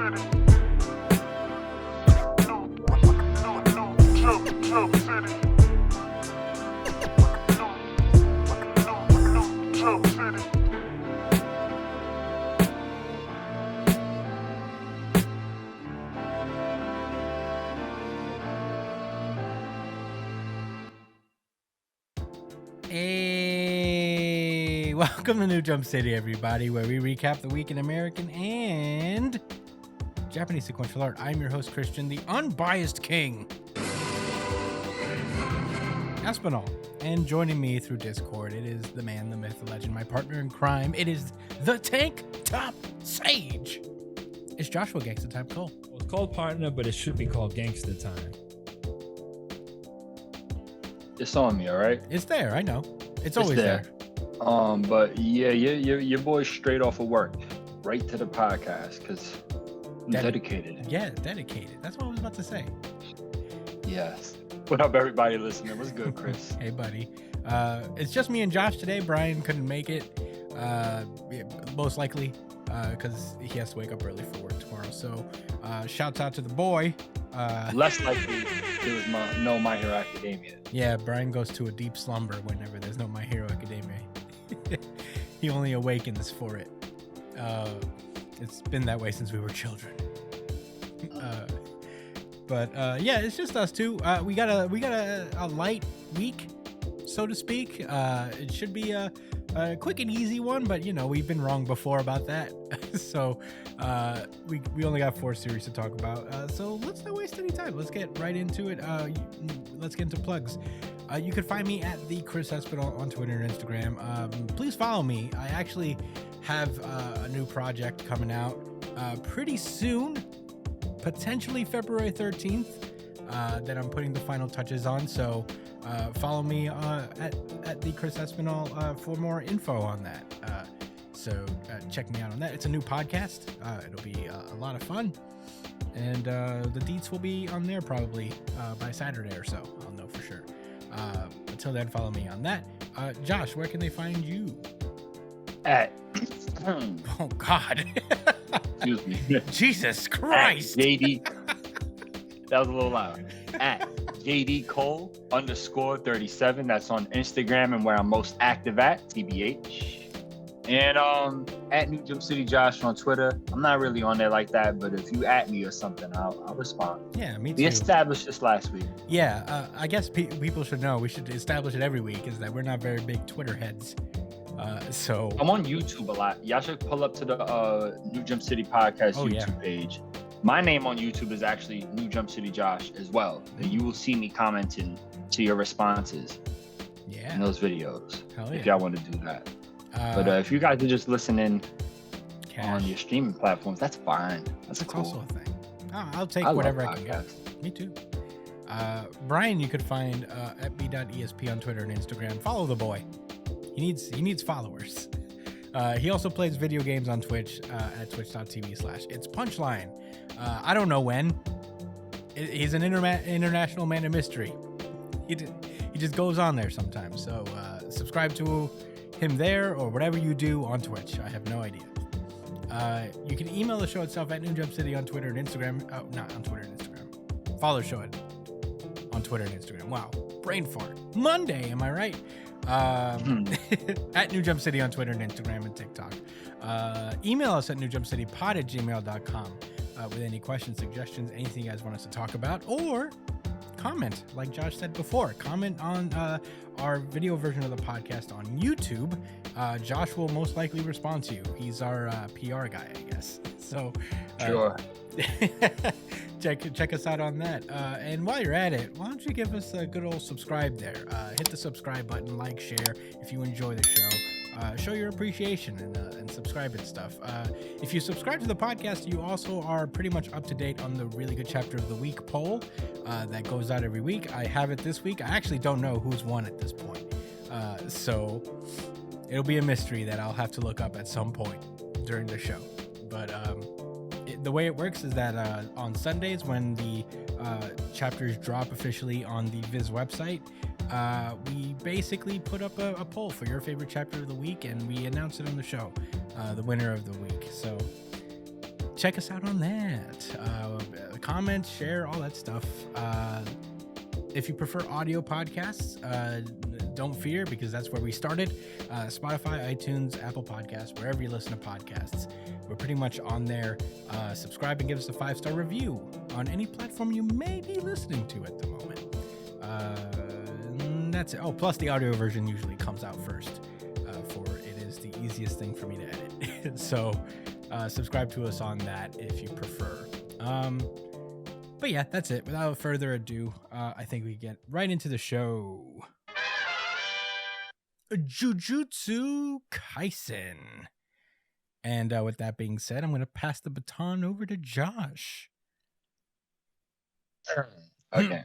Hey, welcome to New Jump City, everybody, where we recap the week in American and Japanese sequential art. I'm your host, Christian, the unbiased king, Aspinall. And joining me through Discord, it is the man, the myth, the legend, my partner in crime. It is the Tank Top Sage. It's Joshua Gangsta Time Cole. Well, it's called partner, but it should be called Gangsta Time. It's on me, all right? It's there, I know. It's always there. But yeah, your boy's straight off of work, right to the podcast, because I'm dedicated. Yeah, dedicated. That's what I was about to say. Yes. What up, everybody listening? What's good, Chris? Hey, buddy. It's just me and Josh today. Brian couldn't make it, most likely, because he has to wake up early for work tomorrow. So, shouts out to the boy. Less likely there was no My Hero Academia. Yeah, Brian goes to a deep slumber whenever there's no My Hero Academia. He only awakens for it. It's been that way since we were children. But yeah, it's just us two. We got a light week, so to speak. It should be a quick and easy one, but you know, we've been wrong before about that. So we only got 4 series to talk about. So let's not waste any time. Let's get right into it. Let's get into plugs. You can find me at the Chris Espinal on Twitter and Instagram. Please follow me. I actually have a new project coming out pretty soon, potentially February 13th, that I'm putting the final touches on. So follow me at the Chris Espinal for more info on that. So check me out on that. It's a new podcast. It'll be a lot of fun. And the deets will be on there probably by Saturday or so. I'll know for sure. Until then, follow me on that. Josh, where can they find you? At Oh, God. excuse me. Jesus Christ. At JD. That was a little loud. At JD Cole _37. That's on Instagram and where I'm most active at, TBH. And at New Jump City Josh on Twitter. I'm not really on there like that, but if you at me or something, I'll respond. Yeah, me too. We established this last week. Yeah, I guess people should know. We should establish it every week, is that we're not very big Twitter heads. So I'm on YouTube a lot. Y'all should pull up to the New Jump City Podcast YouTube page. My name on YouTube is actually New Jump City Josh as well. And you will see me commenting to your responses in those videos. If y'all want to do that. But if you guys are just listening on your streaming platforms, that's fine. That's cool. Also a thing. I'll take whatever I can get. Me too. Brian, you could find at b.esp on Twitter and Instagram. Follow the boy. He needs followers. He also plays video games on Twitch at twitch.tv/It's Punchline. I don't know when. He's an international man of mystery. He just goes on there sometimes. So subscribe to him there or whatever you do on Twitch. I have no idea. You can email the show itself at New Jump City on Twitter and Instagram. Oh, not on Twitter and Instagram. Follow the show on Twitter and Instagram. Wow, brain fart. Monday, am I right? At New Jump City on Twitter and Instagram and TikTok. Email us at newjumpcitypod@gmail.com with any questions, suggestions, anything you guys want us to talk about, or comment, like Josh said before. Comment on our video version of the podcast on YouTube. Josh will most likely respond to you. He's our PR guy, I guess. So sure. Check us out on that. And while you're at it, why don't you give us a good old subscribe there? Hit the subscribe button, like, share if you enjoy the show. Show your appreciation and subscribe and stuff. If you subscribe to the podcast, you also are pretty much up to date on the really good chapter of the week poll that goes out every week. I have it this week. I actually don't know who's won at this point. So it'll be a mystery that I'll have to look up at some point during the show. But the way it works is that on Sundays when the chapters drop officially on the Viz website, we basically put up a poll for your favorite chapter of the week, and we announce it on the show, the winner of the week. So check us out on that. Comment, share, all that stuff. If you prefer audio podcasts, don't fear, because that's where we started. Spotify, iTunes, Apple Podcasts, wherever you listen to podcasts. We're pretty much on there. Subscribe and give us a 5-star review on any platform you may be listening to at the moment. That's it. Oh, plus the audio version usually comes out first, for it is the easiest thing for me to edit. So subscribe to us on that if you prefer. But yeah, that's it. Without further ado, I think we get right into the show. Jujutsu Kaisen. And with that being said, I'm going to pass the baton over to Josh. Okay.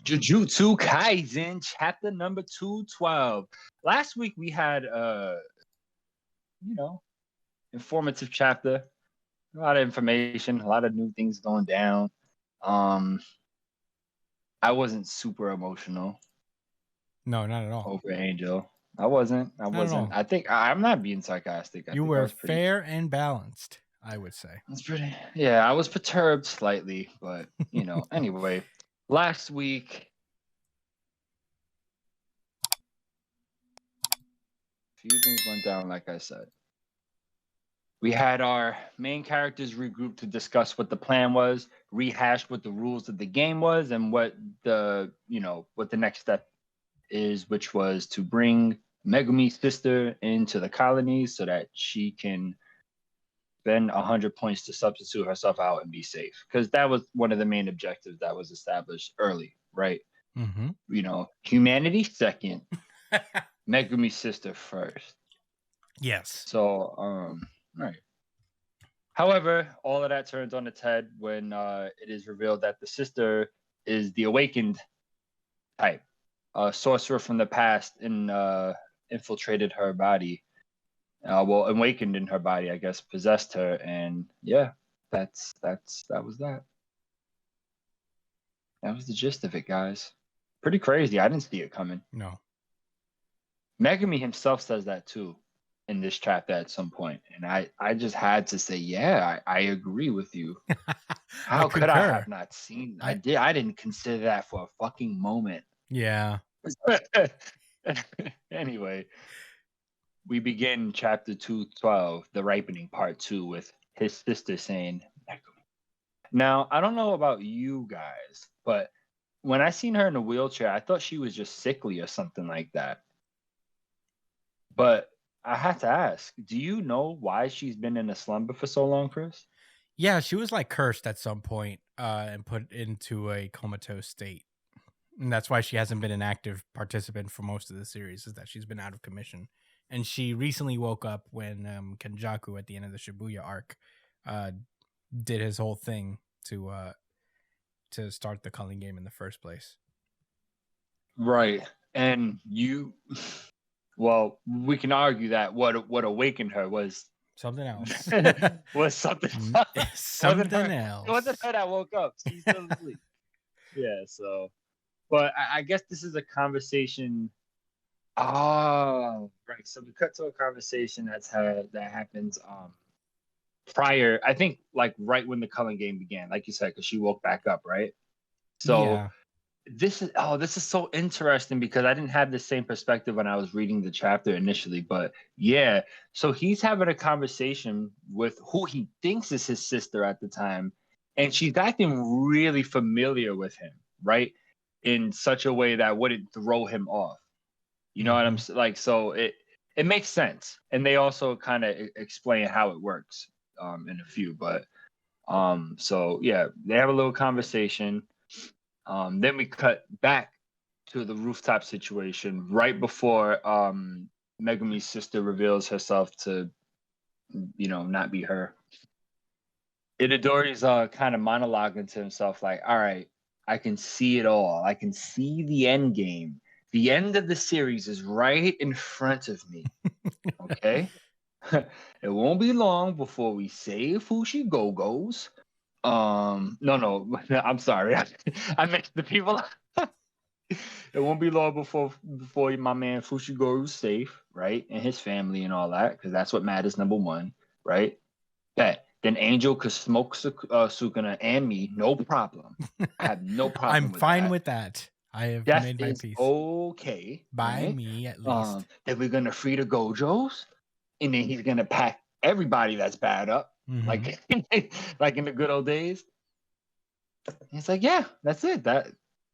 Jujutsu Kaisen, chapter number 212. Last week we had informative chapter. A lot of information, a lot of new things going down. I wasn't super emotional. No, not at all. Over Angel. I wasn't. I think I'm not being sarcastic. You were fair and balanced, I would say. That's pretty. Yeah, I was perturbed slightly, but anyway, last week, a few things went down, like I said. We had our main characters regroup to discuss what the plan was, rehash what the rules of the game was, and what the next step is, which was to bring Megumi's sister into the colonies so that she can spend 100 points to substitute herself out and be safe. Because that was one of the main objectives that was established early, right? Mm-hmm. Humanity second, Megumi's sister first. Yes. So, right. However, all of that turns on its head when it is revealed that the sister is the awakened type. A sorcerer from the past infiltrated her body. Awakened in her body, I guess, possessed her, and yeah, that was that. That was the gist of it, guys. Pretty crazy. I didn't see it coming. No. Megumi himself says that too in this chapter at some point, and I just had to say, yeah, I agree with you. How could I have not seen that? I didn't consider that for a fucking moment. Yeah. Anyway, we begin chapter 212, the ripening part 2, with his sister saying, Megumi. Now, I don't know about you guys, but when I seen her in a wheelchair, I thought she was just sickly or something like that. But I had to ask, do you know why she's been in a slumber for so long, Chris? Yeah, she was like cursed at some point and put into a comatose state. And that's why she hasn't been an active participant for most of the series, is that she's been out of commission. And she recently woke up when Kenjaku at the end of the Shibuya arc did his whole thing to start the culling game in the first place. Right. And well, we can argue that what awakened her was something else. was something something else. It wasn't her that woke up. She's still asleep. Yeah, so. But I guess this is a conversation. Oh, right. So we cut to a conversation that happens prior. I think like right when the culling game began, like you said, because she woke back up, right? So yeah. This is so interesting because I didn't have the same perspective when I was reading the chapter initially. But yeah, so he's having a conversation with who he thinks is his sister at the time, and she's acting really familiar with him, right? In such a way that wouldn't throw him off. You know what I'm like? So it makes sense. And they also kind of explain how it works in a few. But so yeah, they have a little conversation. Then we cut back to the rooftop situation right before Megumi's sister reveals herself to, not be her. Itadori's kind of monologuing to himself like, all right, I can see it all. I can see the end game. The end of the series is right in front of me. Okay? It won't be long before we save Fushi Go-Go's. No, I'm sorry. I meant the people. It won't be long before my man Fushigoro's safe, right, and his family and all that, because that's what matters. Number one, right? Bet. Then Angel could smoke Sukuna and me, no problem. I have no problem I'm with fine that. with that. I have That made my is peace. okay. By right? me, at least. Then we're gonna free the Gojos, and then he's gonna pack everybody that's bad up, like like in the good old days. He's like, yeah, that's it. That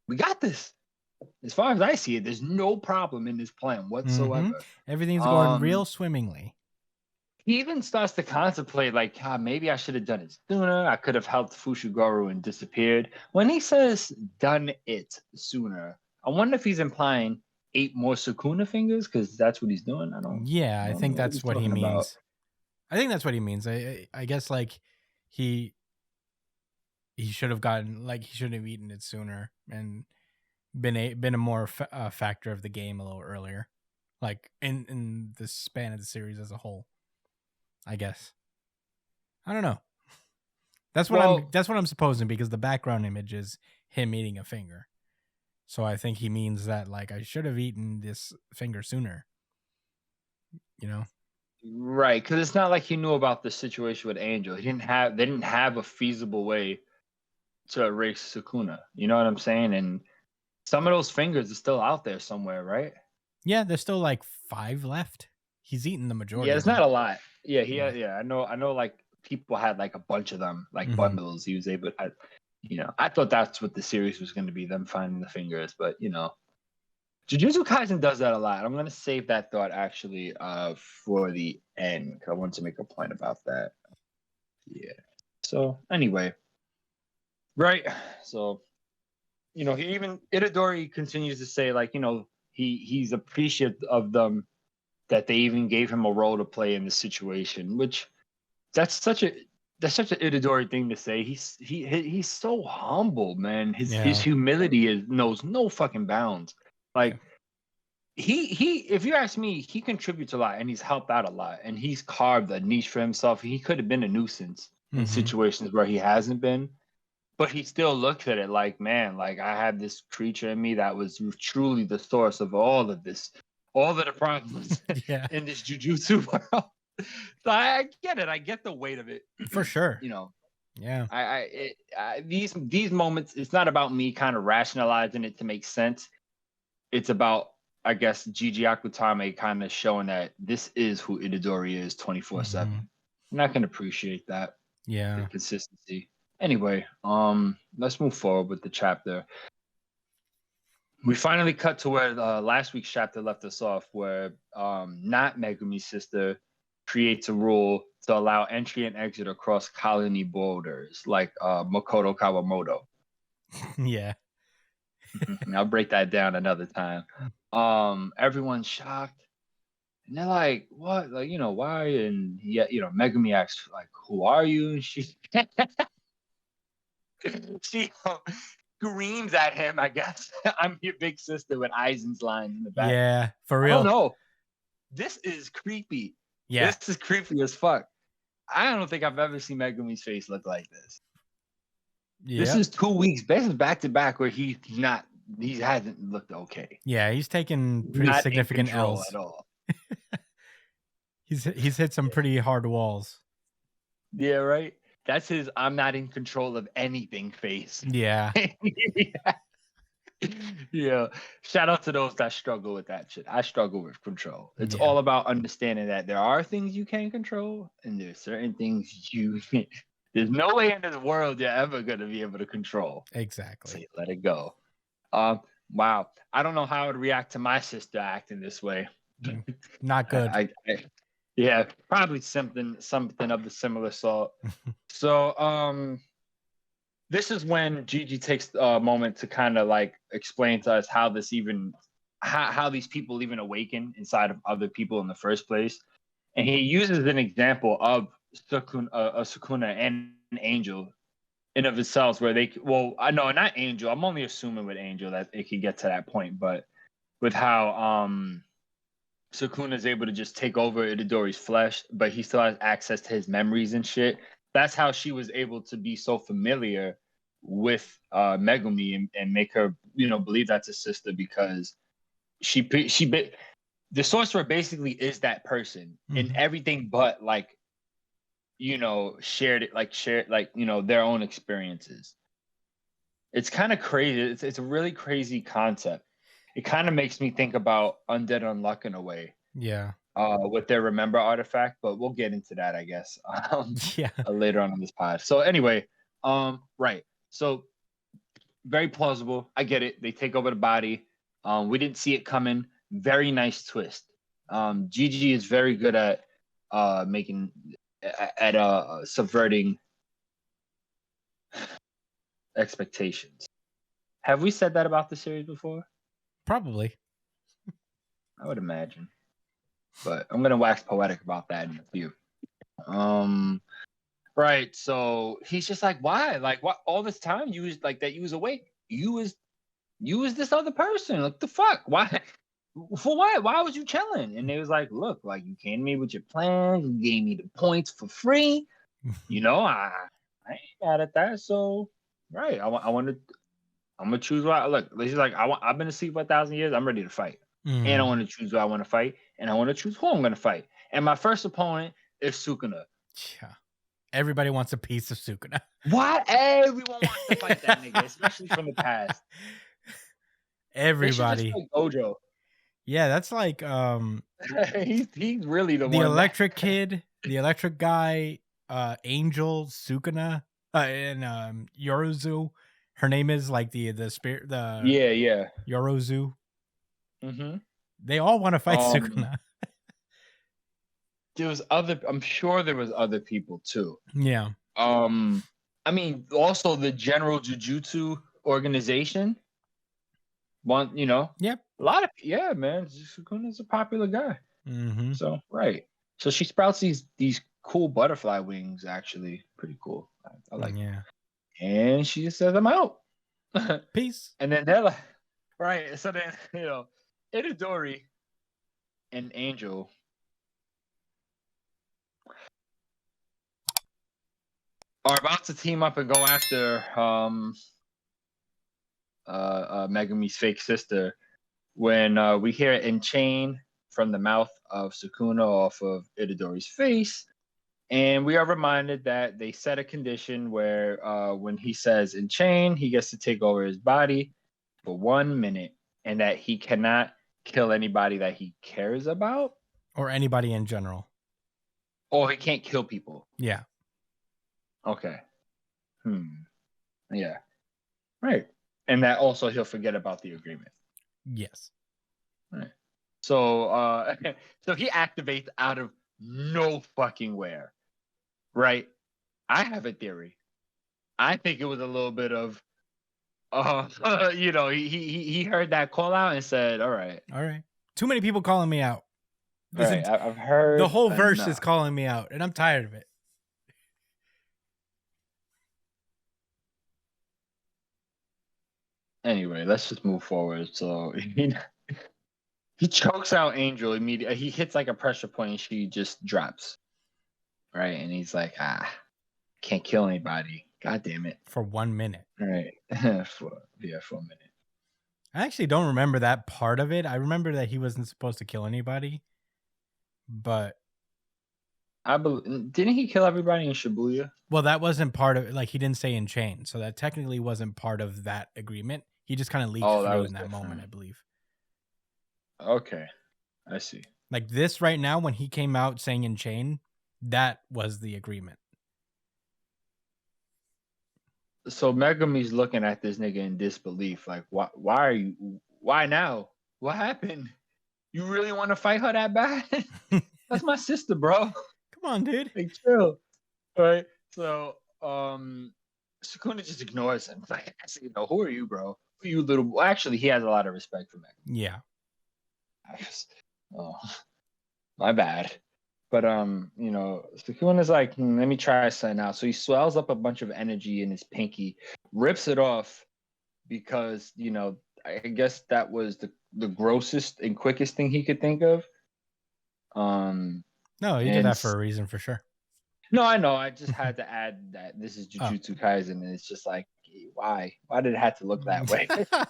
we got this. As far as I see it, there's no problem in this plan whatsoever. Everything's going real swimmingly. He even starts to contemplate, like, maybe I should have done it sooner. I could have helped Fushiguro and disappeared. When he says done it sooner, I wonder if he's implying 8 more Sukuna fingers, because that's what he's doing. I think that's what he means. About. I think that's what he means. I guess like he should have gotten, like, he should have eaten it sooner and been a more factor of the game a little earlier, like in the span of the series as a whole. I guess. I don't know. That's what I'm supposing, because the background image is him eating a finger. So I think he means that, like, I should have eaten this finger sooner. You know? Right, because it's not like he knew about the situation with Angel. They didn't have a feasible way to erase Sukuna. You know what I'm saying? And some of those fingers are still out there somewhere, right? Yeah, there's still like 5 left. He's eaten the majority. Yeah, it's not a lot. Yeah, I know. Like, people had like a bunch of them, like bundles. He was able to, I thought that's what the series was going to be, them finding the fingers. But Jujutsu Kaisen does that a lot. I'm going to save that thought actually for the end, because I want to make a point about that. Yeah. So anyway, right. So Itadori continues to say, like, he's appreciative of them, that they even gave him a role to play in the situation, which that's such an Itadori thing to say. He's so humble, man. His humility knows no fucking bounds. Like, he if you ask me, he contributes a lot and he's helped out a lot and he's carved a niche for himself. He could have been a nuisance in situations where he hasn't been, but he still looks at it like, man, like, I have this creature in me that was truly the source of all of this, all of the problems in this jujutsu world. So I get it. I get the weight of it. For sure. Yeah. These moments, it's not about me kind of rationalizing it to make sense. It's about, I guess, Gigi Akutame kind of showing that this is who Itadori is 24/7. And I can appreciate that. Yeah. The consistency. Anyway, let's move forward with the chapter. We finally cut to where last week's chapter left us off, where not Megumi's sister creates a rule to allow entry and exit across colony borders, like Makoto Kawamoto. Yeah. I'll break that down another time. Everyone's shocked. And they're like, what? Like, why? And Megumi asks, like, who are you? And she screams at him, I guess. I'm your big sister, with Aizen's lines in the back. Yeah, for real. I don't know. This is creepy. Yeah. This is creepy as fuck. I don't think I've ever seen Megumi's face look like this. Yep. This is 2 weeks, basically back to back, where he hasn't looked okay. Yeah, he's taken pretty significant L's at all. He's hit some pretty hard walls. Yeah, right. That's his "I'm not in control of anything" face. Yeah. Yeah. Shout out to those that struggle with that shit. I struggle with control. It's all about understanding that there are things you can't control, and there's certain things there's no way in this world you're ever gonna be able to control. Exactly. So let it go. Wow. I don't know how I would react to my sister acting this way. Not good. Yeah, probably something of a similar sort. So this is when Gigi takes a moment to kind of like explain to us how how these people even awaken inside of other people in the first place. And he uses an example of Sukuna and an Angel in of itself, where no, not Angel. I'm only assuming with Angel that it could get to that point, but with how Sukuna is able to just take over Itadori's flesh, but he still has access to his memories and shit. That's how she was able to be so familiar with Megumi and make her believe that's his sister because the sorcerer basically is that person in everything but like shared their own experiences. It's kind of crazy. It's a really crazy concept. It kind of makes me think about Undead Unluck in a way. Yeah. With their remember artifact, but we'll get into that, I guess, Yeah. later on in this pod. So anyway, right. So very plausible. I get it. They take over the body. We didn't see it coming. Very nice twist. Gigi is very good at subverting expectations. Have we said that about the series before? Probably. I would imagine. But I'm gonna wax poetic about that in a few. Right. So he's just like, why? Like, what? All this time you was like that. You was awake. You was this other person. Like the fuck? Why? For what? Why was you chilling? And they was like, look, like you came to me with your plans. You gave me the points for free. I ain't mad at that. So right. I'm gonna choose what. Look, she's like, I've been asleep for 1,000 years. I'm ready to fight. And I want to choose who I want to fight, and I want to choose who I'm going to fight. And my first opponent is Sukuna. Yeah. Everybody wants a piece of Sukuna. What? Everyone wants to fight that nigga, especially from the past. Everybody. Like Gojo. Yeah, that's like he's really the one. The electric that... kid, the electric guy, Angel, Sukuna, and Yorozu. Her name is like the spirit. Yeah. Yorozu. Mm-hmm. They all want to fight Sukuna. I'm sure there was other people too. Yeah. I mean, also the general Jujutsu organization. Yep. A lot of man. Sukuna's a popular guy. Mm-hmm. So right. So she sprouts these cool butterfly wings. Actually, pretty cool. I like. Yeah. And she just says, "I'm out." Peace. And then they're like, right. So then Itadori and Angel are about to team up and go after Megumi's fake sister when we hear it in chain from the mouth of Sukuna off of Itadori's face. And we are reminded that they set a condition where when he says in chain, he gets to take over his body for 1 minute, and that he cannot kill anybody that he cares about. Or anybody in general. Or he can't kill people. Yeah. Okay. Yeah. Right. And that also he'll forget about the agreement. Yes. Right. So so he activates out of no fucking where. Right? I have a theory. I think it was a little bit of he heard that call out and said, all right. Too many people calling me out. Right. I've heard the whole verse is calling me out, and I'm tired of it. Anyway, let's just move forward. So he chokes out Angel immediately. He hits like a pressure point and she just drops. Right. And he's like, can't kill anybody. God damn it. For 1 minute. Right. for a minute. I actually don't remember that part of it. I remember that he wasn't supposed to kill anybody. But didn't he kill everybody in Shibuya? Well, that wasn't part of it. Like, he didn't say in chain. So that technically wasn't part of that agreement. He just kind of leaked through in that moment, I believe. Okay. I see. Like this right now, when he came out saying in chain, that was the agreement. So Megumi's looking at this nigga in disbelief. Like, why now? What happened? You really want to fight her that bad? That's my sister, bro. Come on, dude. Like, chill. All right. So, Sukuna just ignores him. Like, who are you, bro? Who are you, little? Well, actually, he has a lot of respect for Megumi. Yeah. My bad. But Sukuna's like, let me try something out. So he swells up a bunch of energy in his pinky, rips it off because I guess that was the grossest and quickest thing he could think of. No, he did that for a reason, for sure. No, I know. I just had to add that this is Jujutsu Kaisen, and it's just like Why did it have to look that way? I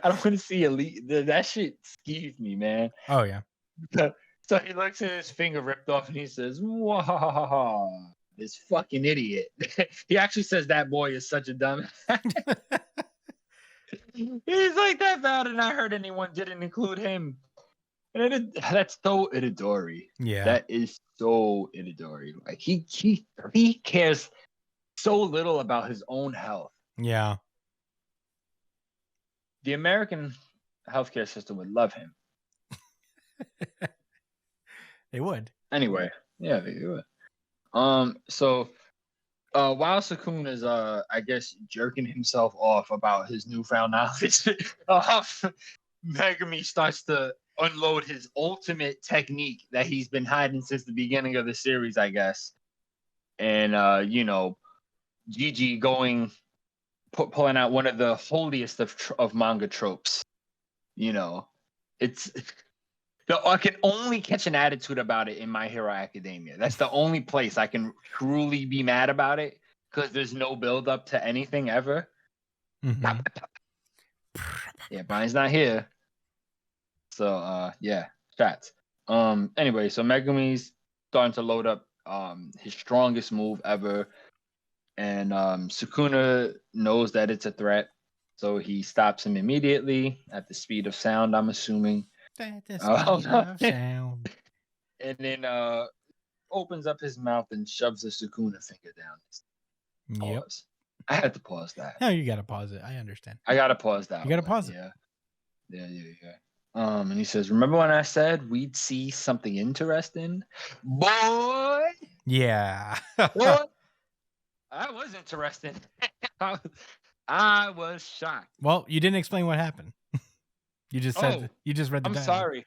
don't want to see elite. That shit skeeved me, man. Oh yeah. So he looks at his finger ripped off and he says, "Wow, this fucking idiot." He actually says that boy is such a dumb. He's like, that bad, and I heard anyone didn't include him. And that's so Itadori. Yeah. That is so Itadori. Like he cares so little about his own health. Yeah. The American healthcare system would love him. They would. Anyway, yeah, they would. So while Sukuna is I guess jerking himself off about his newfound knowledge, Megumi starts to unload his ultimate technique that he's been hiding since the beginning of the series, I guess. And Gigi pulling out one of the holiest of manga tropes. It's I can only catch an attitude about it in My Hero Academia. That's the only place I can truly be mad about it, because there's no build up to anything ever. Mm-hmm. Yeah, Brian's not here. So yeah, stats. Anyway, so Megumi's starting to load up his strongest move ever. And Sukuna knows that it's a threat. So he stops him immediately at the speed of sound, I'm assuming. At the speed of sound. And then opens up his mouth and shoves the Sukuna finger down. Yep. Pause. I had to pause that. No, you gotta pause it. I understand. I gotta pause that. You gotta pause it. Yeah. And he says, "Remember when I said we'd see something interesting, boy?" Yeah. Boy, I was interested. I was shocked. Well, you didn't explain what happened. You just said you just read the I'm dialogue. sorry.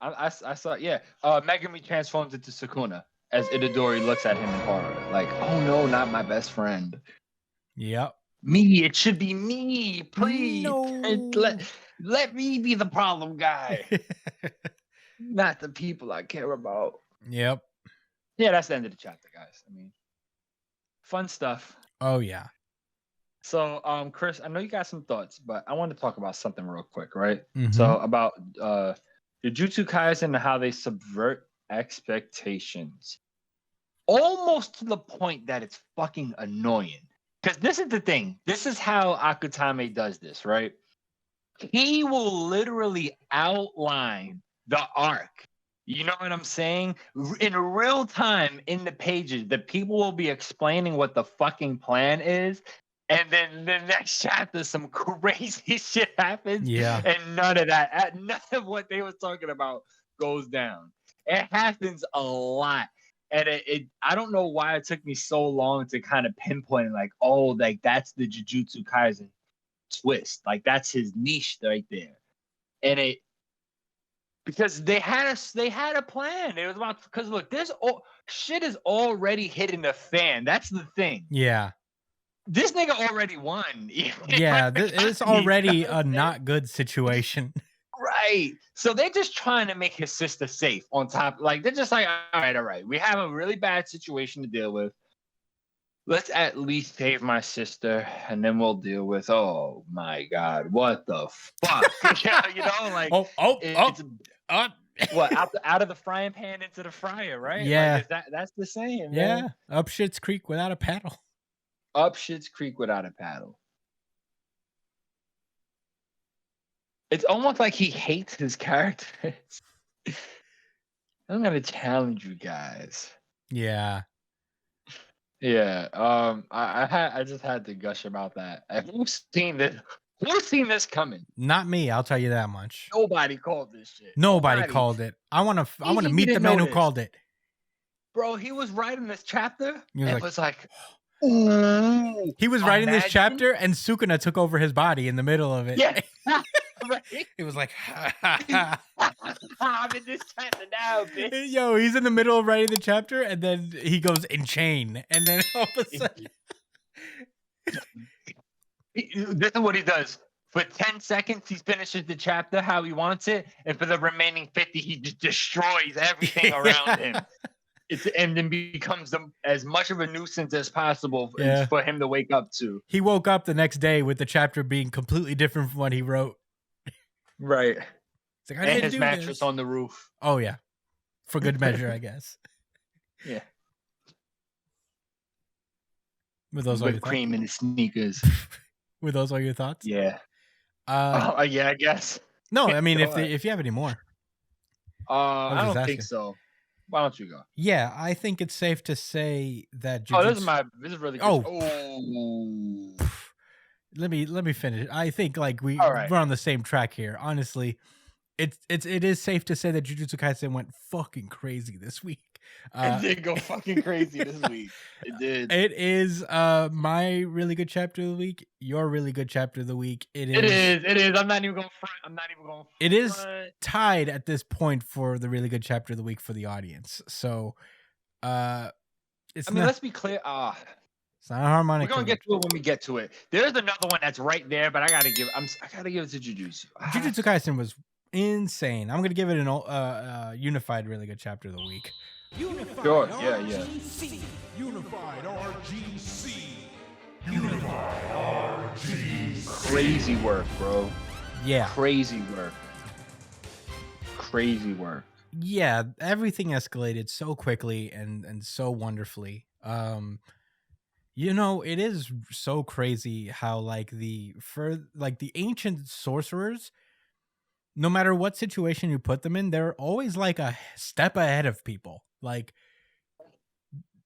I saw. Yeah. Megumi transforms into Sukuna as Itadori looks at him in horror, like, "Oh no, not my best friend." Yep. Me. It should be me, please. No. Let me be the problem guy, not the people I care about. Yep. Yeah, that's the end of the chapter, guys. I mean, fun stuff. Oh yeah. So, Chris, I know you got some thoughts, but I want to talk about something real quick, right? Mm-hmm. So, about Jujutsu Kaisen and how they subvert expectations, almost to the point that it's fucking annoying. Because this is the thing. This is how Akutame does this, right? He will literally outline the arc. You know what I'm saying? In real time, in the pages, the people will be explaining what the fucking plan is. And then the next chapter, some crazy shit happens. Yeah. And none of what they was talking about goes down. It happens a lot. And I don't know why it took me so long to kind of pinpoint, like, oh, like that's the Jujutsu Kaisen twist. Like that's his niche right there. And because they had a plan. It was about, because look, shit is already hitting the fan. That's the thing. Yeah. This nigga already won. Yeah, it's already a not good situation. Right. So they're just trying to make his sister safe on top. Like, they're just like, all right. We have a really bad situation to deal with. Let's at least save my sister, and then we'll deal with, oh my God, what the fuck? Like, what, out of the frying pan into the fryer, right? Yeah. Like, that's the saying, yeah. man. Up Shit's Creek without a paddle. Up Shit's Creek without a paddle. It's almost like he hates his characters. I'm gonna challenge you guys. Yeah. Yeah. I just had to gush about that. Who's seen this? Who's seen this coming? Not me. I'll tell you that much. Nobody called this shit. Nobody called it. I want to meet the man who called it. Bro, he was writing this chapter. It was like, ooh, he was writing this chapter, and Sukuna took over his body in the middle of it. Yeah. Right? It was like, I'm in this chapter now, bitch. Yo, he's in the middle of writing the chapter, and then he goes in chain, and then all of a sudden, this is what he does. For 10 seconds, he finishes the chapter how he wants it, and for the remaining 50, he just destroys everything around him. and then becomes as much of a nuisance as possible for him to wake up to. He woke up the next day with the chapter being completely different from what he wrote. Right. It's like, and his mattress on the roof. Oh yeah, for good measure, I guess. Yeah. With those whipped cream in his sneakers. Were those all your thoughts? Yeah. Yeah, I guess. No, I mean, if you have any more. I don't think so. Why don't you go? Yeah, I think it's safe to say that Jujutsu... this is really good. Oh. Let me finish. I think like we're on the same track here. Honestly, it is safe to say that Jujutsu Kaisen went fucking crazy this week. It did go fucking crazy this week. It did. It is my really good chapter of the week. Your really good chapter of the week. It is. I'm not even going front. It is tied at this point for the really good chapter of the week for the audience. So, let's be clear. It's not a harmonic. We're gonna get to it when we get to it. There's another one that's right there, but I gotta give it to Jujutsu. Jujutsu Kaisen was insane. I'm gonna give it an unified really good chapter of the week. Unified yeah. Unified RGC. Crazy work, bro. Yeah. Crazy work. Yeah, everything escalated so quickly and so wonderfully. It is so crazy how the ancient sorcerers, no matter what situation you put them in, they're always like a step ahead of people. Like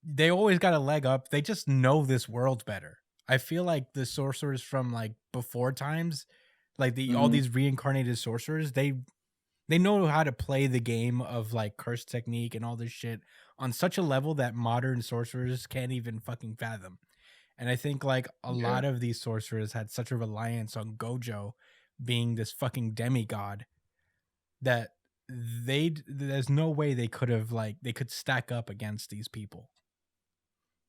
they always got a leg up. They just know this world better. I feel like the sorcerers from before times, all these reincarnated sorcerers, they know how to play the game of curse technique and all this shit on such a level that modern sorcerers can't even fucking fathom. And I think a lot of these sorcerers had such a reliance on Gojo being this fucking demigod that there's no way they could have they could stack up against these people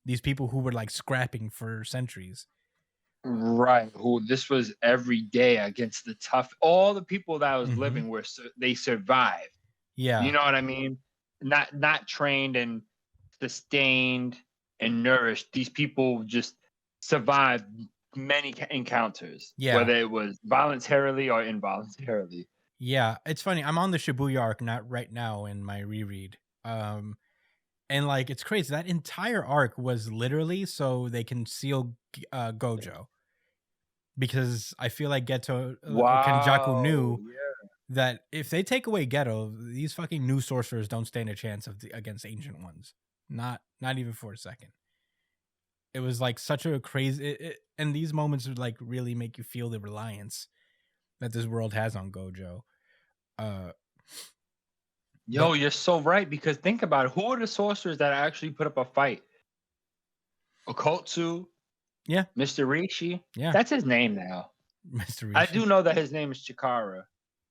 who were scrapping for centuries. Right. Who this was every day against all the people that was living they survived. Yeah. You know what I mean? Not trained and sustained and nourished. These people just survived many encounters. Yeah. Whether it was voluntarily or involuntarily. Yeah. It's funny. I'm on the Shibuya arc right now in my reread. And it's crazy. That entire arc was literally so they can seal Gojo. Because I feel like Geto Kenjaku knew that if they take away Geto, these fucking new sorcerers don't stand a chance against ancient ones. Not even for a second. It was such a crazy... and these moments would really make you feel the reliance that this world has on Gojo. You're so right, because think about it. Who are the sorcerers that actually put up a fight? Okotsu. Yeah. Mr. Rishi. Yeah. That's his name now. Mr. Rishi. I do know that his name is Chikara,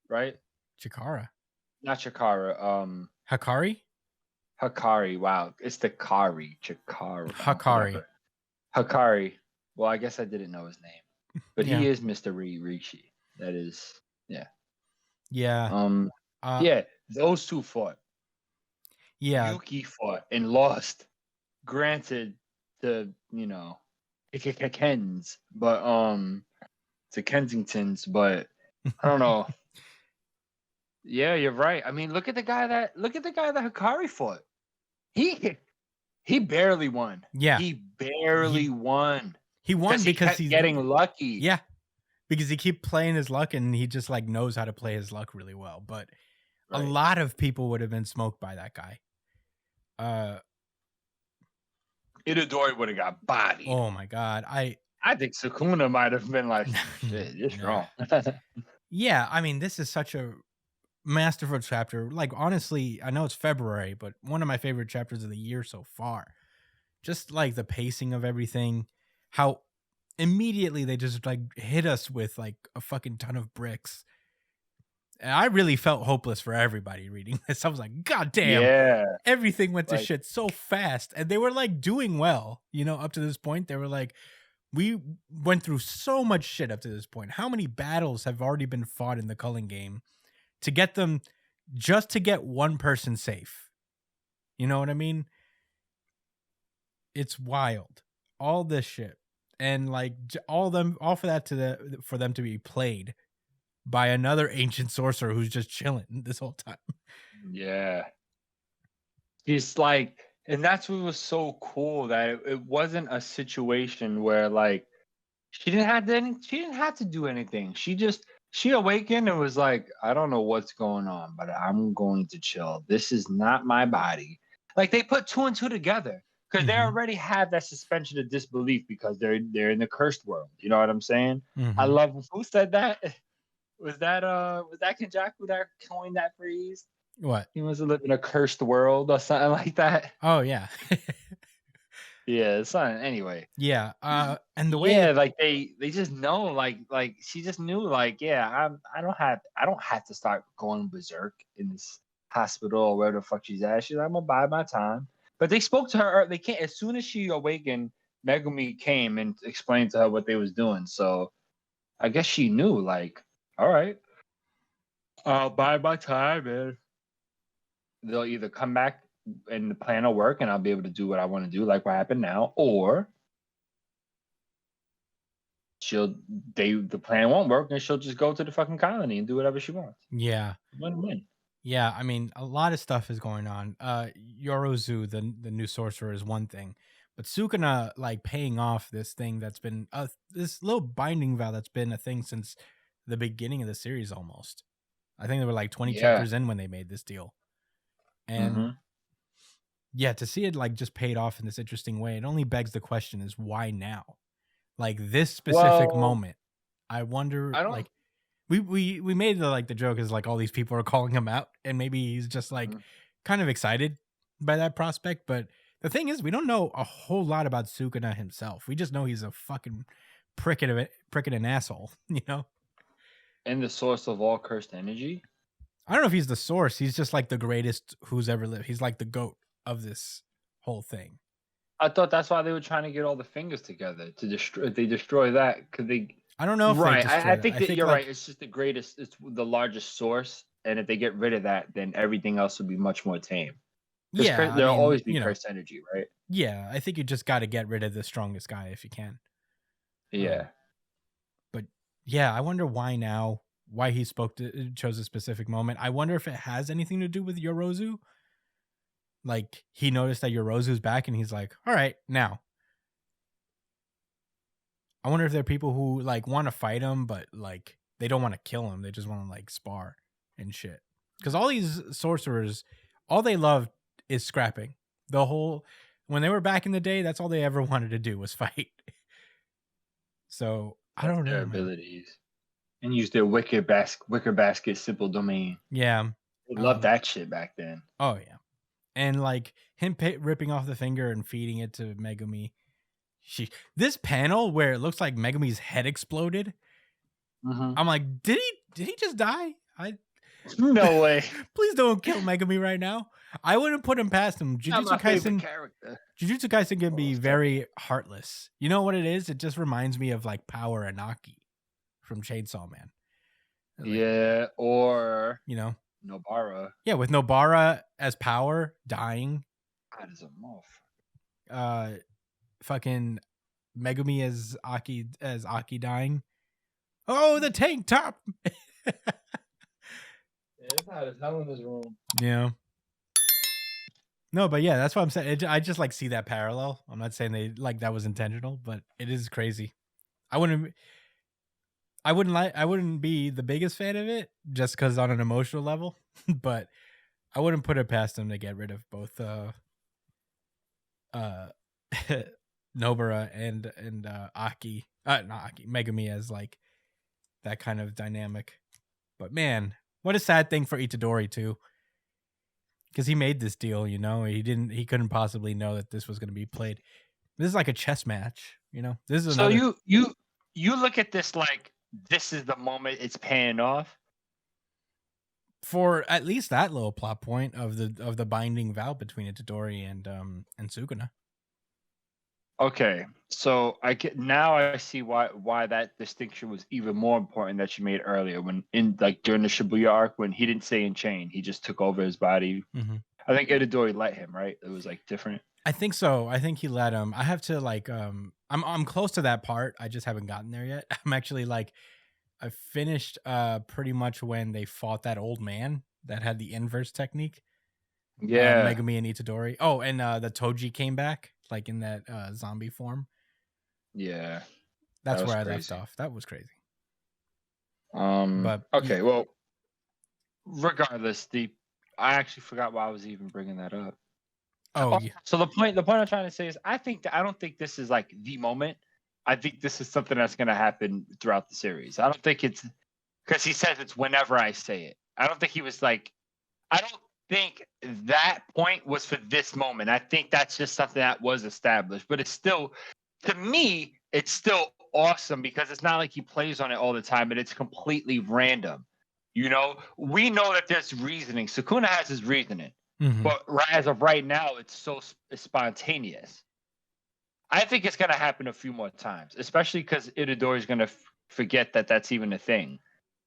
right? Chikara. Not Chikara. Hakari? Hakari. Wow. It's the Kari. Chikara. Hakari. Well, I guess I didn't know his name. But he is Mr. Rishi. That is, yeah. Yeah. Those two fought. Yeah. Yuki fought and lost. Granted, the Kens, but to Kensingtons, but I don't know. Yeah, you're right. I mean, look at the guy that Hikari fought. He barely won. Yeah. He barely won. He won because he's getting lucky. Yeah. Because he keep playing his luck and he just knows how to play his luck really well. But a lot of people would have been smoked by that guy. Itadori would have got bodied. Oh my god. I think Sukuna might have been shit, you're strong. Yeah, I mean, this is such a masterful chapter. Honestly, I know it's February, but one of my favorite chapters of the year so far. Just the pacing of everything, how immediately they just hit us with a fucking ton of bricks. And I really felt hopeless for everybody reading this. I was like, God damn. Yeah. Everything went to shit so fast. And they were doing well, up to this point. They were we went through so much shit up to this point. How many battles have already been fought in the Culling game to get them just to get one person safe? You know what I mean? It's wild. All this shit. And like all for that for them to be played by another ancient sorcerer who's just chilling this whole time. Yeah. He's like, and that's what was so cool, that it wasn't a situation where like she didn't have to do anything. She awakened and was like, I don't know what's going on, but I'm going to chill. This is not my body. Like they put two and two together because they already have that suspension of disbelief because they're in the cursed world. You know what I'm saying? I love, who said that? Was that Kenjaku that coined that phrase? What? He wants to live in a cursed world or something like that. Oh yeah. Yeah, something. Anyway. Yeah. And the way like they just know, like she just knew, like, yeah, I don't have to start going berserk in this hospital or wherever the fuck she's at. She's like, I'm gonna bide my time. But they spoke to her. They can't. As soon as she awakened, Megumi came and explained to her what they was doing. So I guess she knew, like, all right, I'll bide my time, and they'll either come back and the plan will work and I'll be able to do what I want to do, like what happened now, or the plan won't work and she'll just go to the fucking colony and do whatever she wants. Yeah. Win-win. Yeah, I mean, a lot of stuff is going on. Yorozu, the new sorcerer, is one thing, but Sukuna, like, paying off this thing that's been this little binding vow that's been a thing since the beginning of the series almost. I think there were like 20 chapters in when they made this deal. And yeah, to see it like just paid off in this interesting way, it only begs the question is why now? Like this specific moment. I wonder, like we made the joke is like all these people are calling him out and maybe he's just like kind of excited by that prospect. But the thing is, we don't know a whole lot about Sukuna himself. We just know he's a fucking prick and an asshole, you know? And the source of all cursed energy? I don't know if he's the source. He's just like the greatest who's ever lived. He's like the GOAT of this whole thing. I thought that's why they were trying to get all the fingers together to destroy. If they destroy that, could they? I don't know. If right. I think that you're right. It's just the greatest. It's the largest source, and if they get rid of that, then everything else would be much more tame. Yeah, there'll always be cursed energy, right? Yeah, I think you just got to get rid of the strongest guy if you can. Yeah. But yeah, I wonder why now. Why he chose a specific moment. I wonder if it has anything to do with Yorozu. Like he noticed that Yorozu's back and he's like, all right, now. I wonder if there are people who like want to fight him, but like they don't want to kill him. They just want to like spar and shit. Because all these sorcerers, all they love is scrapping. When they were back in the day, that's all they ever wanted to do was fight. So I don't know. Their abilities. And use their wicker basket simple domain. Yeah. They loved that shit back then. Oh, yeah. And like him ripping off the finger and feeding it to Megumi. This panel where it looks like Megumi's head exploded. I'm like, did he just die? No way. Please don't kill Megumi right now. I wouldn't put him past him. Jujutsu Kaisen can be very heartless. You know what it is? It just reminds me of like Power and Aki from Chainsaw Man. Like, yeah, or you know, Nobara. Yeah, with Nobara as Power dying. God is a motherfucker. Fucking Megumi as Aki dying. Oh, the tank top. Yeah, it's hot as hell in this room. Yeah. No, but yeah, that's what I'm saying. I just like see that parallel. I'm not saying that was intentional, but it is crazy. I wouldn't be the biggest fan of it just because on an emotional level, but I wouldn't put it past them to get rid of both Nobara and Aki, not Aki, Megumi as like that kind of dynamic. But man, what a sad thing for Itadori too. Because he made this deal, you know, he couldn't possibly know that this was going to be played. This is like a chess match, you know. This is so you look at this like this is the moment it's paying off for at least that little plot point of the binding vow between Itadori and Sukuna. Okay, so I see why that distinction was even more important that you made earlier when during the Shibuya arc when he didn't stay in chain, he just took over his body. I think Itadori let him, right? It was like different. I think so. I think he let him. I have to like I'm close to that part. I just haven't gotten there yet. I'm actually like I finished pretty much when they fought that old man that had the inverse technique. Yeah, Megumi and Itadori. Oh, and the Toji came back like in that zombie form. yeah. That's That was where I crazy. left off. That was crazy. But okay, yeah. well, regardless, I actually forgot why I was even bringing that up. Oh, yeah. So the point I'm trying to say is I don't think this is like the moment. I think this is something that's going to happen throughout the series. I don't think it's because he says it's whenever I say it. I don't think he was like I don't think that point was for this moment. I think that's just something that was established, but it's still to me it's still awesome because it's not like he plays on it all the time, but it's completely random. You know, we know that there's reasoning. Sukuna has his reasoning. Mhm. But as of right now, it's so spontaneous. I think it's going to happen a few more times, especially because Itadori is going to forget that that's even a thing.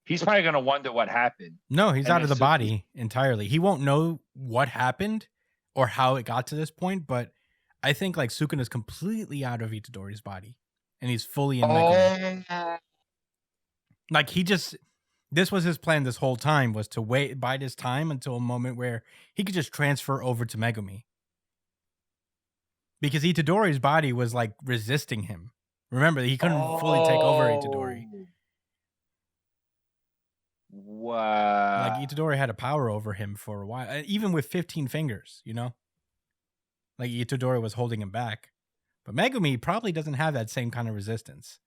He's probably going to wonder what happened. No, he's And out of the it's- body entirely. He won't know what happened or how it got to this point, but I think like Sukuna is completely out of Itadori's body and he's fully in Megumi. Like this was his plan this whole time, was to bide his time until a moment where he could just transfer over to Megumi. Because Itadori's body was like resisting him. Remember, he couldn't fully take over Itadori. Wow. Like Itadori had a power over him for a while, even with 15 fingers, you know? Like Itadori was holding him back. But Megumi probably doesn't have that same kind of resistance.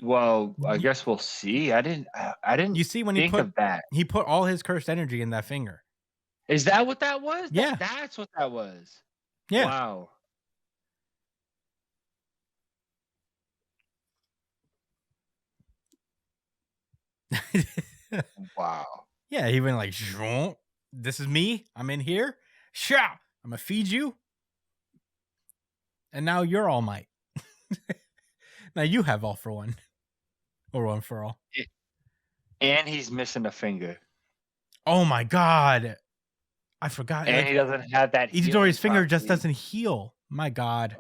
Well, I guess we'll see. I didn't. You see, when think of that. He put all his cursed energy in that finger. Is that what that was? Yeah, that's what that was. Yeah. Wow. Wow. Yeah, he went like, this is me. I'm in here. Sha! I'm going to feed you. And now you're All Might. Now you have All for One. Or One for All. And he's missing a finger. Oh my God. I forgot. And he doesn't have that. Itadori's finger just doesn't heal. My God.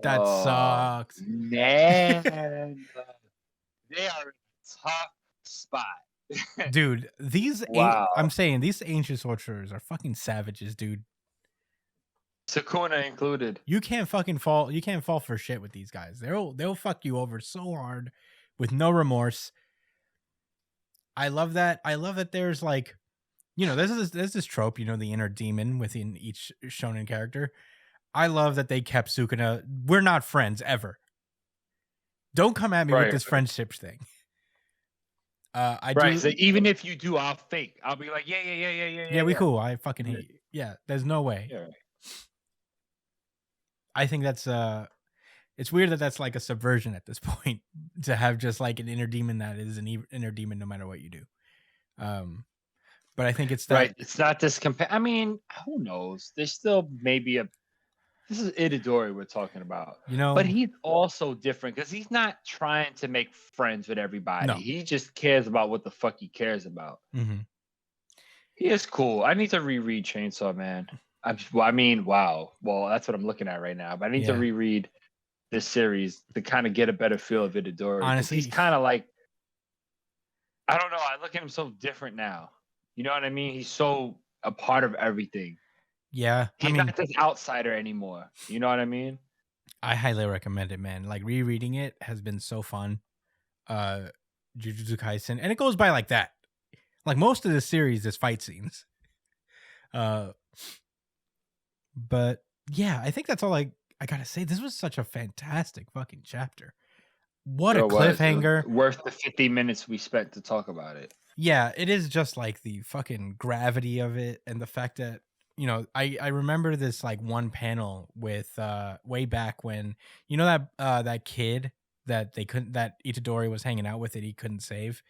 That sucks. Man. They are in a tough spot. Dude, I'm saying these ancient sorcerers are fucking savages, dude. Sukuna included. You can't fall for shit with these guys. They'll fuck you over so hard with no remorse. I love that. I love that there's like, you know, there's this trope, you know, the inner demon within each shonen character. I love that they kept Sukuna. We're not friends ever. Don't come at me with this friendship thing. So even if you do, I'll fake. I'll be like, yeah. We cool. I fucking hate you. Yeah, there's no way. Yeah. I think that's it's weird that that's like a subversion at this point, to have just like an inner demon that is an inner demon no matter what you do. But I think it's that. Right. It's not this I mean, who knows? There's still maybe this is Itadori we're talking about. You know, but he's also different because he's not trying to make friends with everybody. No. He just cares about what the fuck he cares about. Mm-hmm. He is cool. I need to reread Chainsaw Man. Wow. Well, that's what I'm looking at right now. But I need to reread this series to kind of get a better feel of Itadori. Honestly, he's kind of like, I don't know. I look at him so different now. You know what I mean? He's so a part of everything. Yeah. He's not this outsider anymore. You know what I mean? I highly recommend it, man. Like rereading it has been so fun. Jujutsu Kaisen. And it goes by like that. Like most of the series is fight scenes. But yeah, I think that's all I gotta say. This was such a fantastic fucking chapter. What a cliffhanger. Worth the 50 minutes we spent to talk about it. Yeah, it is just like the fucking gravity of it, and the fact that, you know, I remember this like one panel with way back when, you know, that kid that Itadori was hanging out with that he couldn't save.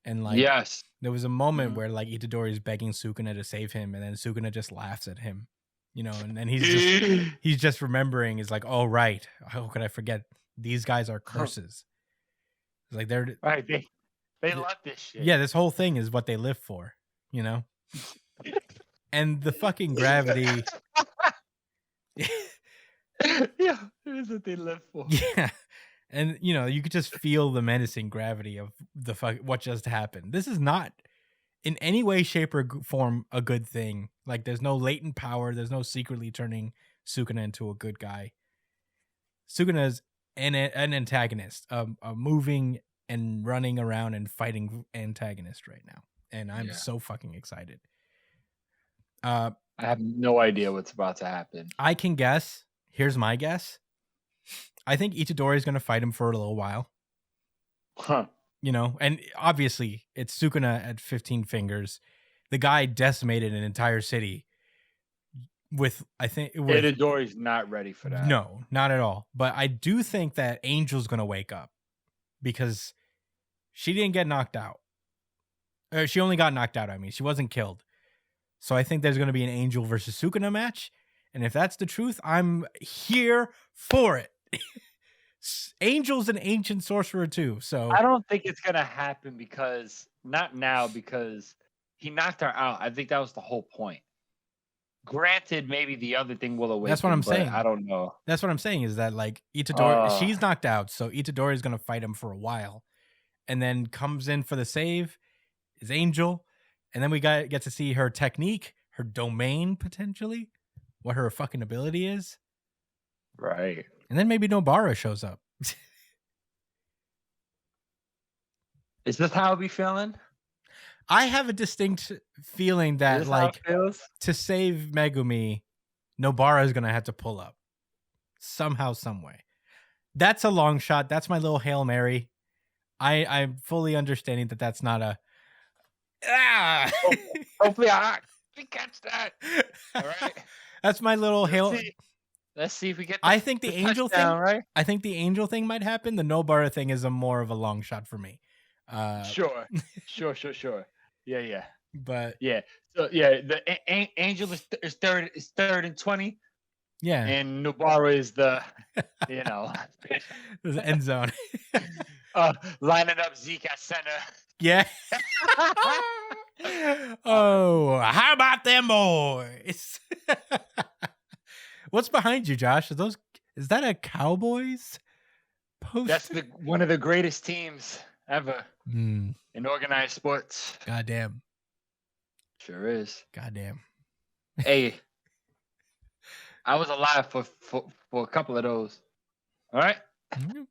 And like, yes, there was a moment where like Itadori is begging Sukuna to save him, and then Sukuna just laughs at him, you know, and then he's just remembering, is like, oh right, how could I forget? These guys are curses. It's like they're right. They love this shit. Yeah, this whole thing is what they live for, you know? And the fucking gravity. Yeah, it is what they live for. Yeah. And you could just feel the menacing gravity of what just happened. This is not in any way, shape, or form a good thing. Like, there's no latent power. There's no secretly turning Sukuna into a good guy. Sukuna is an antagonist, a moving and running around and fighting antagonist right now. And I'm so fucking excited. I have no idea what's about to happen. I can guess. Here's my guess. I think Itadori is going to fight him for a little while. Huh. And obviously it's Sukuna at 15 fingers. The guy decimated an entire city Itadori's not ready for that. No, not at all. But I do think that Angel's going to wake up because she didn't get knocked out. She only got knocked out. I mean, she wasn't killed. So I think there's going to be an Angel versus Sukuna match. And if that's the truth, I'm here for it. Angel's an ancient sorcerer too. So I don't think it's going to happen because he knocked her out. I think that was the whole point. Granted, maybe the other thing will awaken. That's what I'm saying. I don't know. That's what I'm saying is that, like, Itadori, she's knocked out, so Itadori is going to fight him for a while, and then comes in for the save is Angel, and then we get to see her technique, her domain potentially, what her fucking ability is, right? And then maybe Nobara shows up. Is this how it be feeling? I have a distinct feeling that, like, to save Megumi, Nobara is going to have to pull up somehow, some way. That's a long shot. That's my little Hail Mary. I'm fully understanding that that's not a... Hopefully I can catch that. All right. That's my little Hail... Let's see if we get I think the Angel thing, right? I think the Angel thing might happen. The Nobara thing is more of a long shot for me. Sure. Yeah. But yeah, so yeah, the Angel is third and 20. Yeah, and Nobara is the the end zone. Lining up Zeke at center. Yeah. Oh, how about them boys? What's behind you, Josh? Is that a Cowboys poster? That's one of the greatest teams ever in organized sports. Goddamn. Sure is. Goddamn. Hey, I was alive for a couple of those. All right. Mm-hmm.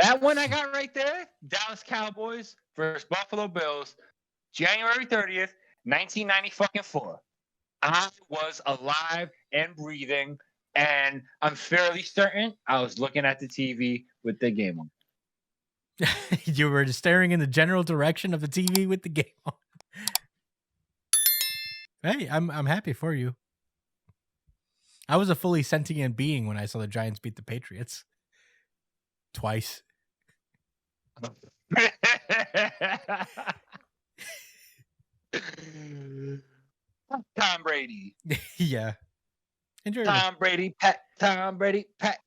That one I got right there, Dallas Cowboys versus Buffalo Bills, January 30th, 1994. I was alive and breathing, and I'm fairly certain I was looking at the TV with the game on. You were staring in the general direction of the TV with the game on. Hey, I'm happy for you. I was a fully sentient being when I saw the Giants beat the Patriots. Twice. Tom Brady. Yeah. Enjoy Tom Brady, Pat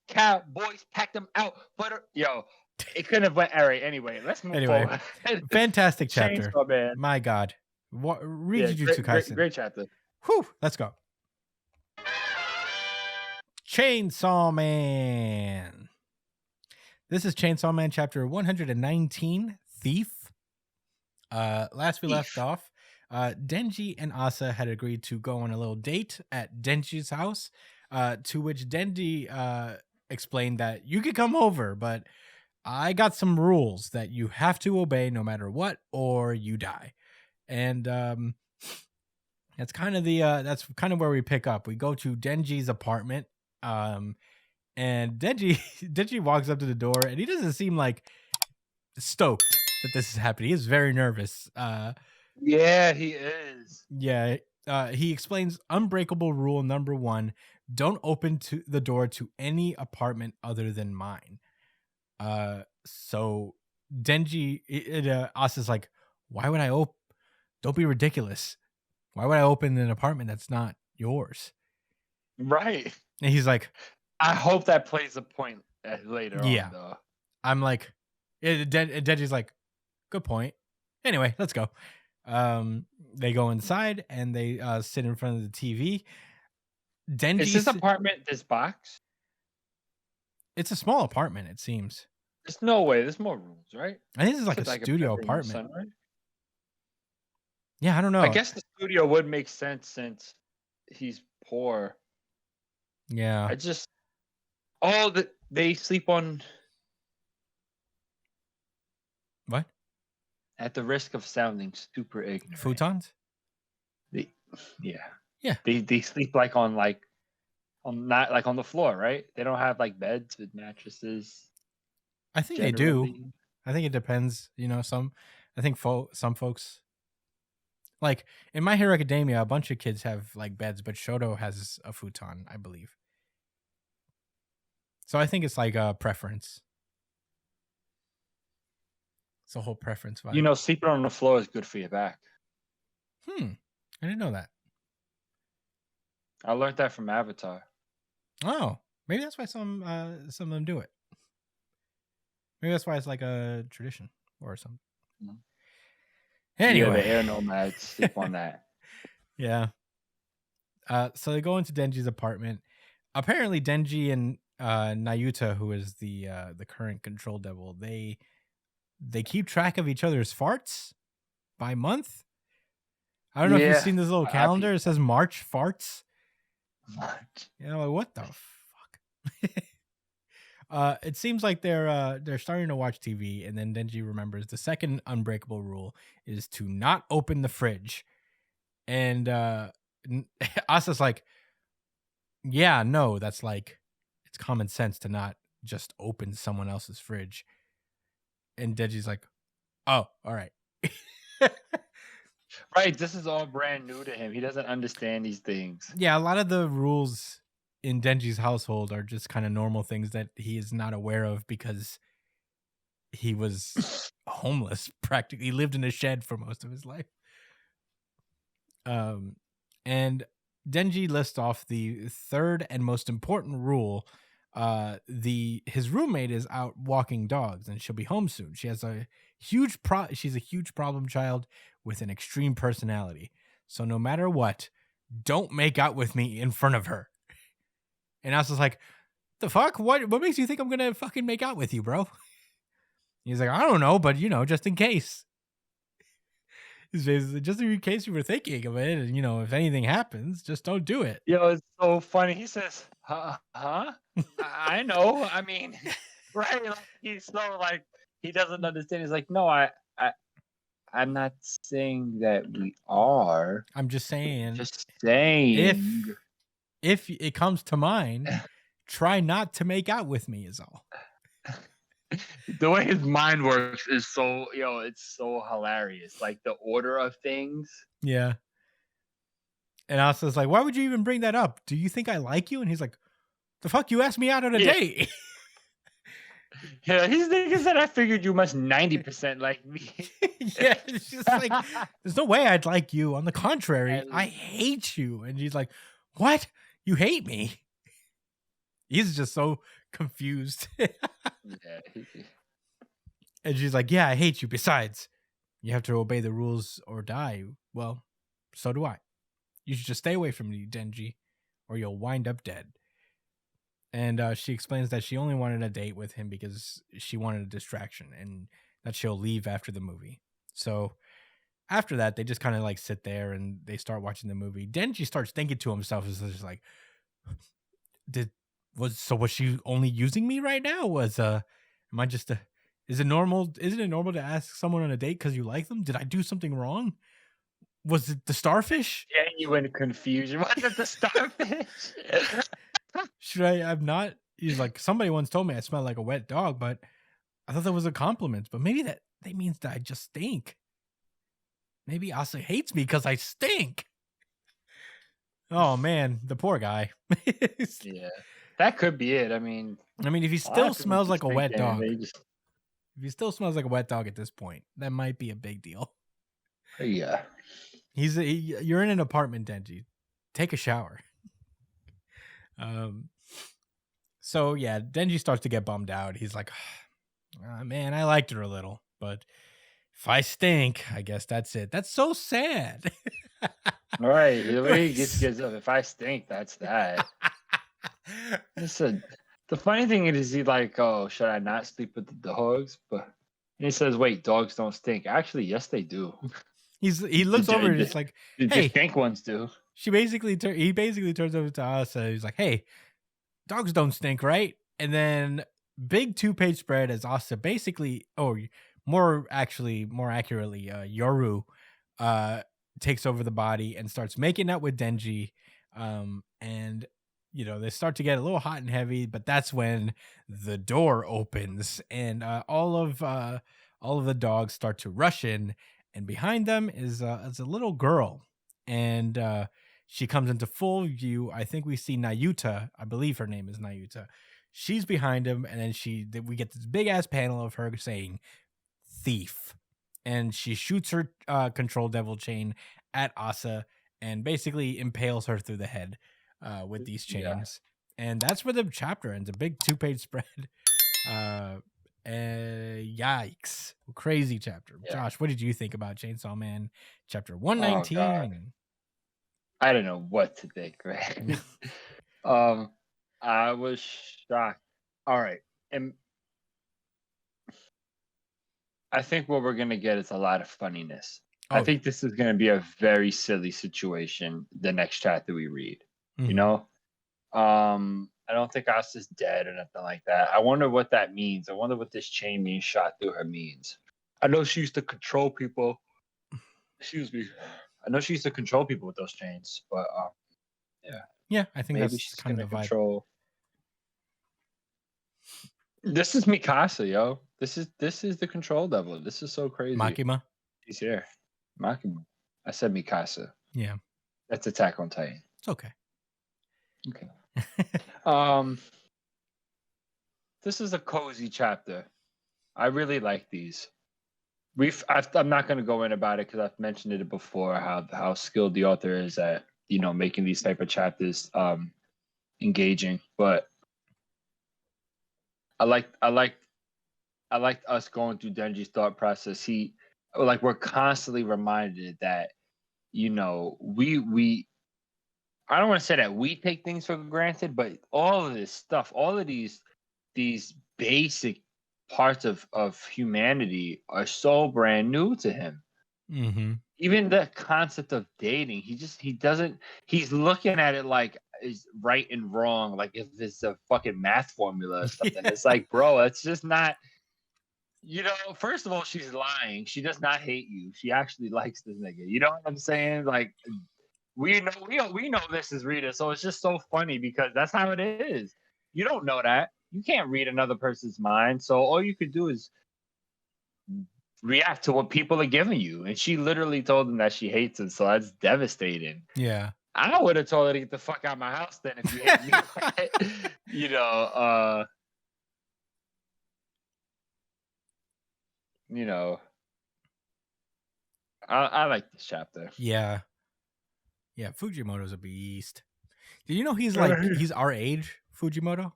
Cowboys packed them out. But yo, it couldn't have went Ari. Anyway, let's move forward. Fantastic chapter. Chainsaw Man. My God. Read Jujutsu Kaisen. Great chapter. Whew, let's go. Chainsaw Man. This is Chainsaw Man chapter 119, Thief. Last we left off, Denji and Asa had agreed to go on a little date at Denji's house, to which Denji explained that you could come over, but I got some rules that you have to obey no matter what, or you die. And that's kind of where we pick up. We go to Denji's apartment, and Denji walks up to the door, and he doesn't seem like stoked that this is happening. He is very nervous. Yeah, he is. Yeah. He explains unbreakable rule number 1: don't open the door to any apartment other than mine. So Denji, Asa's like, why would I open? Don't be ridiculous. Why would I open an apartment that's not yours? Right. And he's like, I hope that plays a point later on, though. I'm like, Denji's like, good point. Anyway, let's go. They go inside and they sit in front of the TV. Denji. Is this apartment this box? It's a small apartment, it seems. There's no way. There's more rooms, right? I think this is like a studio bedroom, apartment. sunlight? Yeah, I don't know. I guess the studio would make sense since he's poor. Yeah. They sleep on. What? At the risk of sounding super ignorant. Futons? Yeah. They sleep on the floor, right? They don't have like beds with mattresses. I think they do. I think it depends. Some folks, like in My Hero Academia, a bunch of kids have like beds, but Shoto has a futon, I believe. So I think it's like a preference. It's a whole preference vibe. Sleeping on the floor is good for your back. I didn't know that. I learned that from Avatar. Oh, maybe that's why some of them do it. Maybe that's why it's like a tradition or something. Anyway, the air nomads sleep on that. Yeah. So they go into Denji's apartment. Apparently, Denji and Nayuta, who is the current control devil, they keep track of each other's farts by month. I don't know if you've seen this little calendar. It says March farts. What? Like, what the fuck? It seems like they're starting to watch TV, and then Denji remembers the second unbreakable rule is to not open the fridge. And Asa's like, yeah, no, that's like, it's common sense to not just open someone else's fridge. And Denji's like, oh, all right. Right, this is all brand new to him. He doesn't understand these things. Yeah, a lot of the rules in Denji's household are just kind of normal things that he is not aware of because he was homeless, practically. He lived in a shed for most of his life. And Denji lists off the third and most important rule. His roommate is out walking dogs and she'll be home soon. She has she's a huge problem child with an extreme personality. So no matter what, don't make out with me in front of her. And I was like, the fuck? What makes you think I'm gonna fucking make out with you, bro? He's like, I don't know, but just in case. Just in case you were thinking of it, and if anything happens, just don't do it. It's so funny. He says, huh? I know. I mean, right? Like, he's so like he doesn't understand. He's like, no, I'm not saying that we are. I'm just saying. If it comes to mind, try not to make out with me is all. The way his mind works is so, it's so hilarious. Like the order of things. Yeah. And Asa's like, why would you even bring that up? Do you think I like you? And he's like, the fuck, you asked me out on a date. Yeah, he's thinking that I figured you must 90% like me. Yeah, it's just like, there's no way I'd like you. On the contrary, I hate you. And he's like, what? You hate me? He's just so confused. And she's like, yeah, I hate you. Besides, you have to obey the rules or die. Well, so do I. You should just stay away from me, Denji, or you'll wind up dead. And she explains that she only wanted a date with him because she wanted a distraction and that she'll leave after the movie. So after that, they just kind of like sit there and they start watching the movie. Denji starts thinking to himself, is just like, was she only using me right now? Am I just is it normal? Isn't it normal to ask someone on a date because you like them? Did I do something wrong? Was it the starfish? Genuine confusion. Was it the starfish? Should I? I'm not. He's like, somebody once told me I smell like a wet dog, but I thought that was a compliment. But maybe that means that I just stink. Maybe Asa hates me because I stink. Oh man, the poor guy. Yeah, that could be it. I mean, if he still smells like a wet dog, if he still smells like a wet dog at this point, that might be a big deal. Yeah, you're in an apartment, Denji. Take a shower. So yeah, Denji starts to get bummed out. He's like, oh, man, I liked her a little, but if I stink, I guess that's it. That's so sad. All right, the way he gets up. If I stink, that's that. Listen, the funny thing is, he like, oh, should I not sleep with the dogs? But and he says, wait, dogs don't stink. Actually, yes, they do. He looks over and it's like, The hey, stink ones do. he basically turns over to us. He's like, hey, dogs don't stink, right? And then big 2-page spread as Asa basically, more accurately, Yoru takes over the body and starts making out with Denji. And they start to get a little hot and heavy, but that's when the door opens and all of the dogs start to rush in, and behind them is a little girl, and she comes into full view. I think we see Nayuta. I believe her name is Nayuta. She's behind him, and then we get this big ass panel of her saying "thief," and she shoots her control devil chain at Asa and basically impales her through the head with these chains. Yeah. And that's where the chapter ends. A big 2-page spread. Yikes! Crazy chapter. Yeah. Josh, what did you think about Chainsaw Man chapter 119? Oh, I don't know what to think, right? I was shocked. All right. And I think what we're going to get is a lot of funniness. Oh. I think this is going to be a very silly situation the next chapter we read. Mm-hmm. You know? I don't think Asa's dead or nothing like that. I wonder what that means. I wonder what this chain being shot through her means. I know she used to control people. Excuse me. I know she used to control people with those chains, but yeah. Yeah, I think maybe that's kind of the vibe. Control. This is Mikasa, yo. This is the control devil. This is so crazy. Makima. He's here. Makima. I said Mikasa. Yeah. That's Attack on Titan. It's okay. Okay. This is a cozy chapter. I really like these. I'm not going to go in about it because I've mentioned it before, how skilled the author is at making these type of chapters engaging. But I liked us going through Denji's thought process. We're constantly reminded that we I don't want to say that we take things for granted, but all of this stuff, all of these basic parts of humanity are so brand new to him. Mm-hmm. Even the concept of dating, he's looking at it like is right and wrong, like if it's a fucking math formula or something. Yeah. It's like, bro, it's just not. First of all, she's lying. She does not hate you. She actually likes this nigga. You know what I'm saying? Like, we know this is Rita, so it's just so funny because that's how it is. You don't know that. You can't read another person's mind, so all you could do is react to what people are giving you. And she literally told him that she hates him, so that's devastating. Yeah. I would have told her to get the fuck out of my house then if you hate me. I like this chapter. Yeah. Yeah, Fujimoto's a beast. Did you know he's our age, Fujimoto?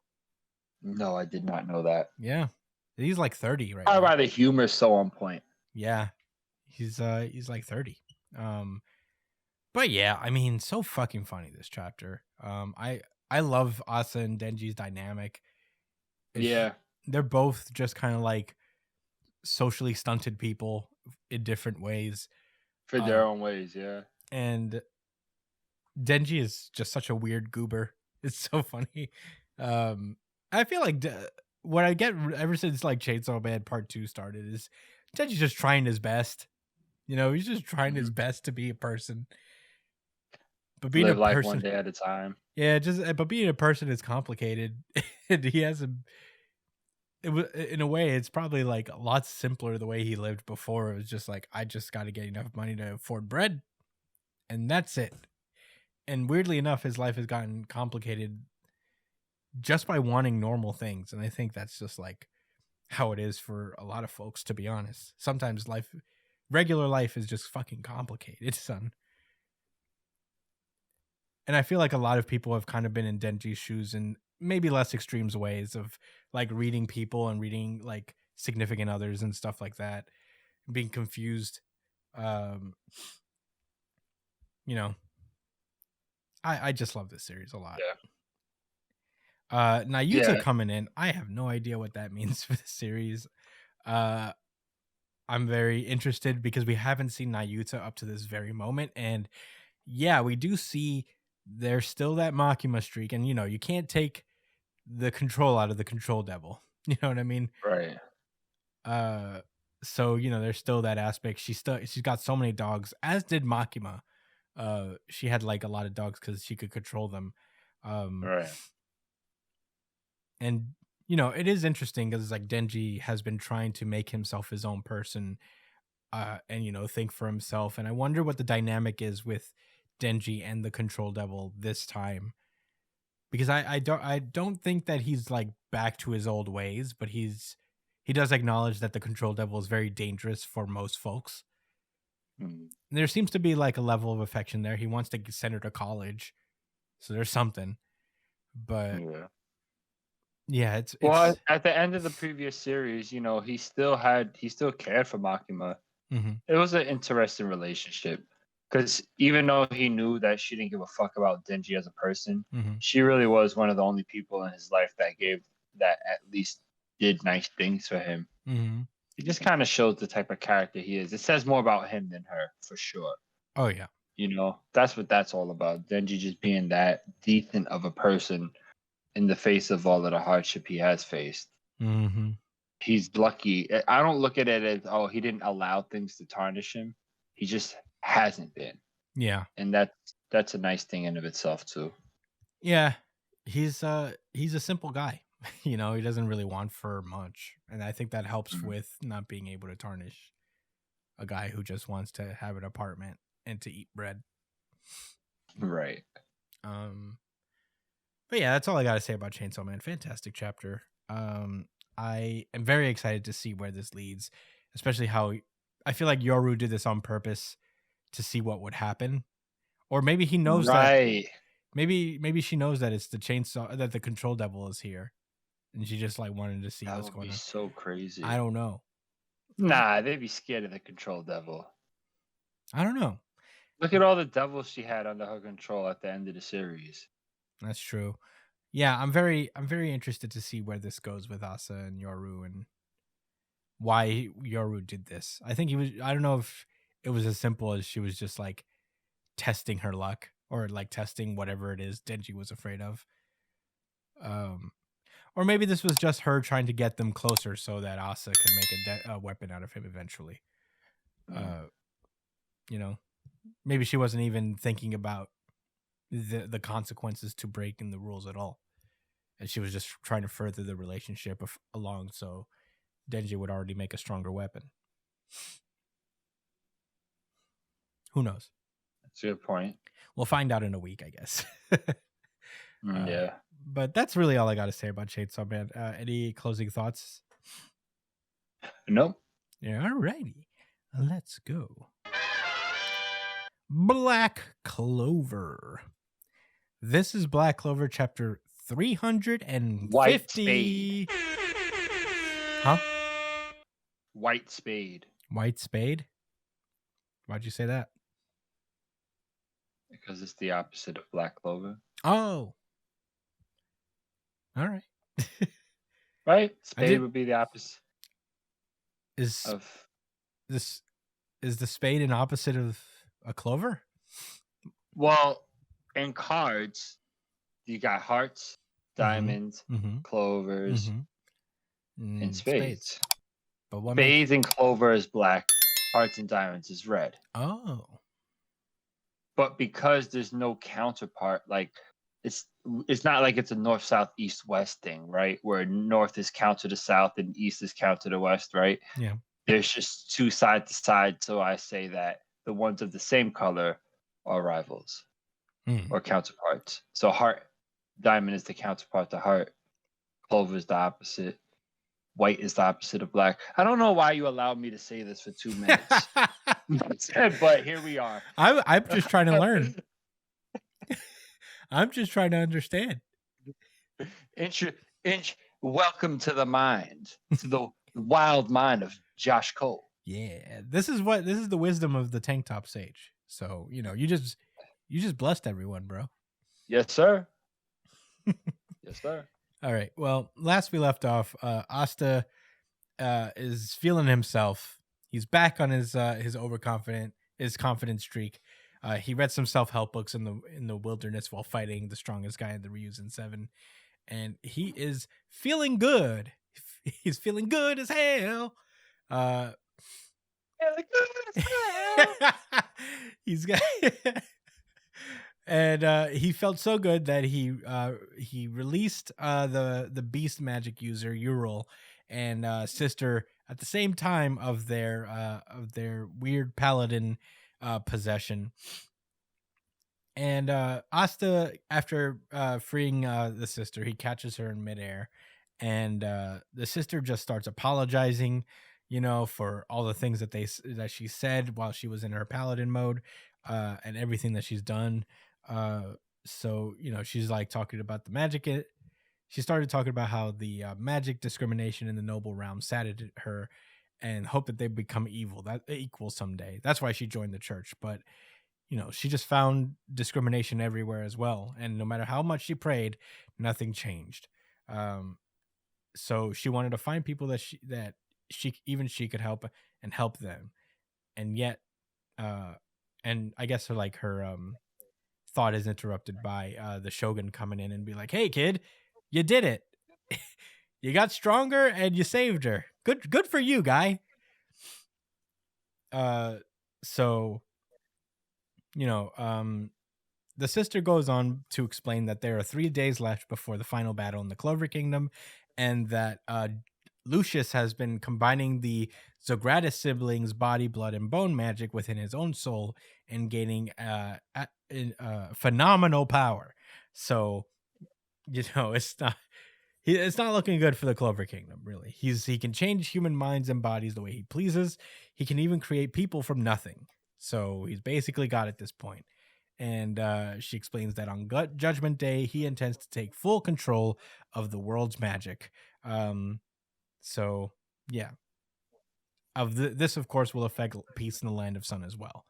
No, I did not know that. Yeah. He's like 30 right now. Why the humor's so on point. Yeah. He's like 30. But yeah, I mean, so fucking funny this chapter. I love Asa and Denji's dynamic. They're both just kind of like socially stunted people in different ways. For their own ways, yeah. And Denji is just such a weird goober. It's so funny. I feel like what I get ever since like Chainsaw Man Part 2 started is Denji's just trying his best. He's just trying his best to be a person. But being live a life person, one day at a time. Yeah, but being a person is complicated. And he has in a way, it's probably like a lot simpler the way he lived before. It was just like, I just got to get enough money to afford bread, and that's it. And weirdly enough, his life has gotten complicated just by wanting normal things. And I think that's just like how it is for a lot of folks, to be honest. Sometimes regular life is just fucking complicated, son. And I feel like a lot of people have kind of been in Denji's shoes in maybe less extreme ways of like reading people and reading like significant others and stuff like that, being confused. I just love this series a lot. Yeah. Nayuta coming in. I have no idea what that means for the series. I'm very interested because we haven't seen Nayuta up to this very moment. And yeah, we do see there's still that Makima streak. And, you can't take the control out of the control devil. You know what I mean? Right. So, there's still that aspect. She's got so many dogs, as did Makima. She had like a lot of dogs because she could control them. Right. And it is interesting because like Denji has been trying to make himself his own person, and think for himself. And I wonder what the dynamic is with Denji and the Control Devil this time, because I don't think that he's like back to his old ways, but he does acknowledge that the Control Devil is very dangerous for most folks. Mm. There seems to be like a level of affection there. He wants to send her to college, so there's something. But yeah, it's well, at the end of the previous series, he still cared for Makima. Mm-hmm. It was an interesting relationship because even though he knew that she didn't give a fuck about Denji as a person, Mm-hmm. she really was one of the only people in his life that at least did nice things for him. Mm-hmm. It just kind of shows the type of character he is. It says more about him than her, for sure. Oh yeah. That's what that's all about. Denji just being that decent of a person in the face of all of the hardship he has faced. Mm-hmm. He's lucky. I don't look at it as, he didn't allow things to tarnish him. He just hasn't been. Yeah. And that's a nice thing in of itself too. Yeah. He's a simple guy. He doesn't really want for much. And I think that helps with not being able to tarnish a guy who just wants to have an apartment and to eat bread. Right. But yeah, that's all I got to say about Chainsaw Man. Fantastic chapter. I am very excited to see where this leads, especially how I feel like Yoru did this on purpose to see what would happen. Or maybe he knows that maybe she knows that it's the chainsaw, that the Control Devil is here, and she just like wanted to see what's going on. That would be so crazy. I don't know. Nah, they'd be scared of the Control Devil. I don't know. Look at all the devils she had under her control at the end of the series. That's true. Yeah, I'm very interested to see where this goes with Asa and Yoru and why Yoru did this. I don't know if it was as simple as she was just like testing her luck or like testing whatever it is Denji was afraid of. Or maybe this was just her trying to get them closer so that Asa can make a weapon out of him eventually. Maybe she wasn't even thinking about the consequences to breaking the rules at all. And she was just trying to further the relationship along so Denji would already make a stronger weapon. Who knows? That's a good point. We'll find out in a week, I guess. Yeah. But that's really all I got to say about Chainsaw Man. Any closing thoughts? Nope. Yeah, alrighty. Let's go. Black Clover. This is Black Clover chapter 350. White Spade. Huh? White Spade. White Spade? Why'd you say that? Because it's the opposite of Black Clover. Oh. All right. Right? Spade would be the opposite is the spade an opposite of a clover? Well, in cards, you got hearts, diamonds, clovers, and spades. But what spades and clover is black, hearts and diamonds is red. Oh. But because there's no counterpart, like it's not like it's a north, south, east, west thing, right? Where north is counter to south and east is counter to west, right? Yeah. There's just two side to side, so I say that the ones of the same color are rivals or counterparts. So heart, diamond is the counterpart to heart. Clover is the opposite. White is the opposite of black. I don't know why you allowed me to say this for 2 minutes. But here we are. I'm just trying to learn. I'm just trying to understand. Welcome to the mind, to the wild mind of Josh Cole. Yeah, this is the wisdom of the tank top sage. So you just blessed everyone, bro. Yes, sir. Yes, sir. All right. Well, last we left off, Asta is feeling himself. He's back on his confident streak. He read some self-help books in the wilderness while fighting the strongest guy in the Ryuzen 7, and he is feeling good. He's feeling good as hell. He's got and he felt so good that he released the beast magic user Ural and sister at the same time of their weird paladin possession. And Asta, after freeing the sister, he catches her in midair, and the sister just starts apologizing, for all the things that she said while she was in her paladin mode, and everything that she's done. So she's like talking about the magic. She started talking about how the magic discrimination in the noble realm saddened her, and hope that they become equal someday. That's why she joined the church, but she just found discrimination everywhere as well. And no matter how much she prayed, nothing changed. So she wanted to find people that she could help and help them. And yet, and I guess her thought is interrupted by the Shogun coming in and be like, "Hey kid, you did it. You got stronger and you saved her. Good for you, guy." So the sister goes on to explain that there are 3 days left before the final battle in the Clover Kingdom, and that Lucius has been combining the Zogratis siblings' body, blood, and bone magic within his own soul and gaining phenomenal power. So, it's not looking good for the Clover Kingdom, really. He can change human minds and bodies the way he pleases. He can even create people from nothing. So he's basically God at this point. And she explains that on Judgment Day, he intends to take full control of the world's magic. So, yeah. This, of course, will affect peace in the Land of Sun as well.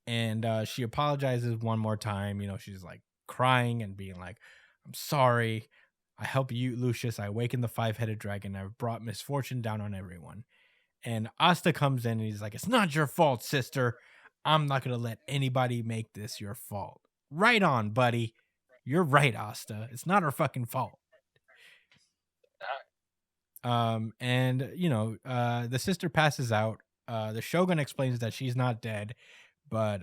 And she apologizes one more time. She's like crying and being like, "I'm sorry. I help you, Lucius. I awakened the 5-headed dragon. I've brought misfortune down on everyone." And Asta comes in and he's like, "It's not your fault, sister. I'm not going to let anybody make this your fault." Right on, buddy. You're right, Asta. It's not her fucking fault. And the sister passes out. The Shogun explains that she's not dead, but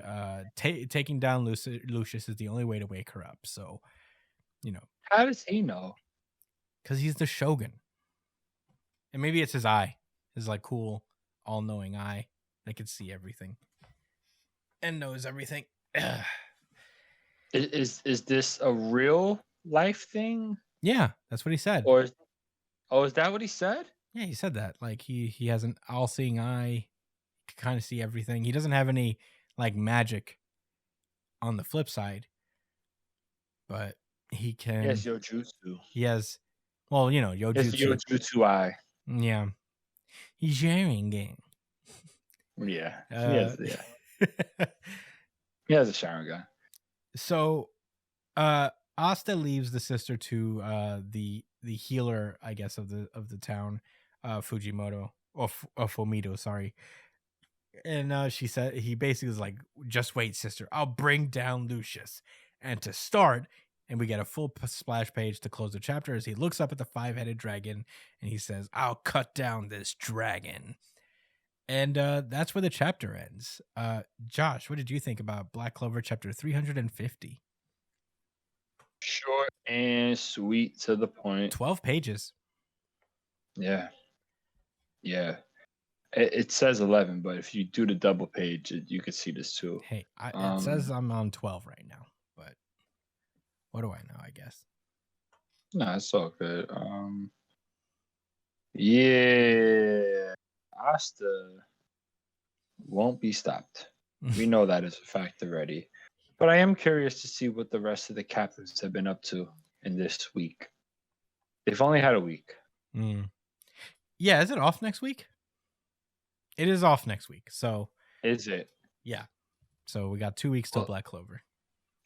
taking down Lucius is the only way to wake her up. So, how does he know? Because he's the Shogun. And maybe it's his eye, his like cool, all-knowing eye that can see everything and knows everything. Is this a real life thing? Yeah, that's what he said. Is that what he said? Yeah, he said that. Like he has an all-seeing eye, can kind of see everything. He doesn't have any like magic on the flip side, but he can. He has Jujutsu. He has, Jujutsu. His Jujutsu eye. Yeah, he's sharing game. Yeah, he has a Sharingan. So, Asta leaves the sister to the healer, I guess, of the town, Fujimoto or Fumido, sorry. And she said, he basically is like, "Just wait, sister. I'll bring down Lucius." And to start, and we get a full splash page to close the chapter as he looks up at the 5-headed dragon and he says, "I'll cut down this dragon." And that's where the chapter ends. Josh, what did you think about Black Clover chapter 350? Short and sweet to the point. 12 pages. Yeah. It says 11, but if you do the double page, you could see this too. Hey, it says I'm on 12 right now, but what do I know, I guess? No, it's all good. Yeah. Asta won't be stopped. We know that as a fact already. But I am curious to see what the rest of the captains have been up to in this week. They've only had a week. Yeah, is it off next week? It is off next week. So is it? Yeah. So we got 2 weeks till Black Clover.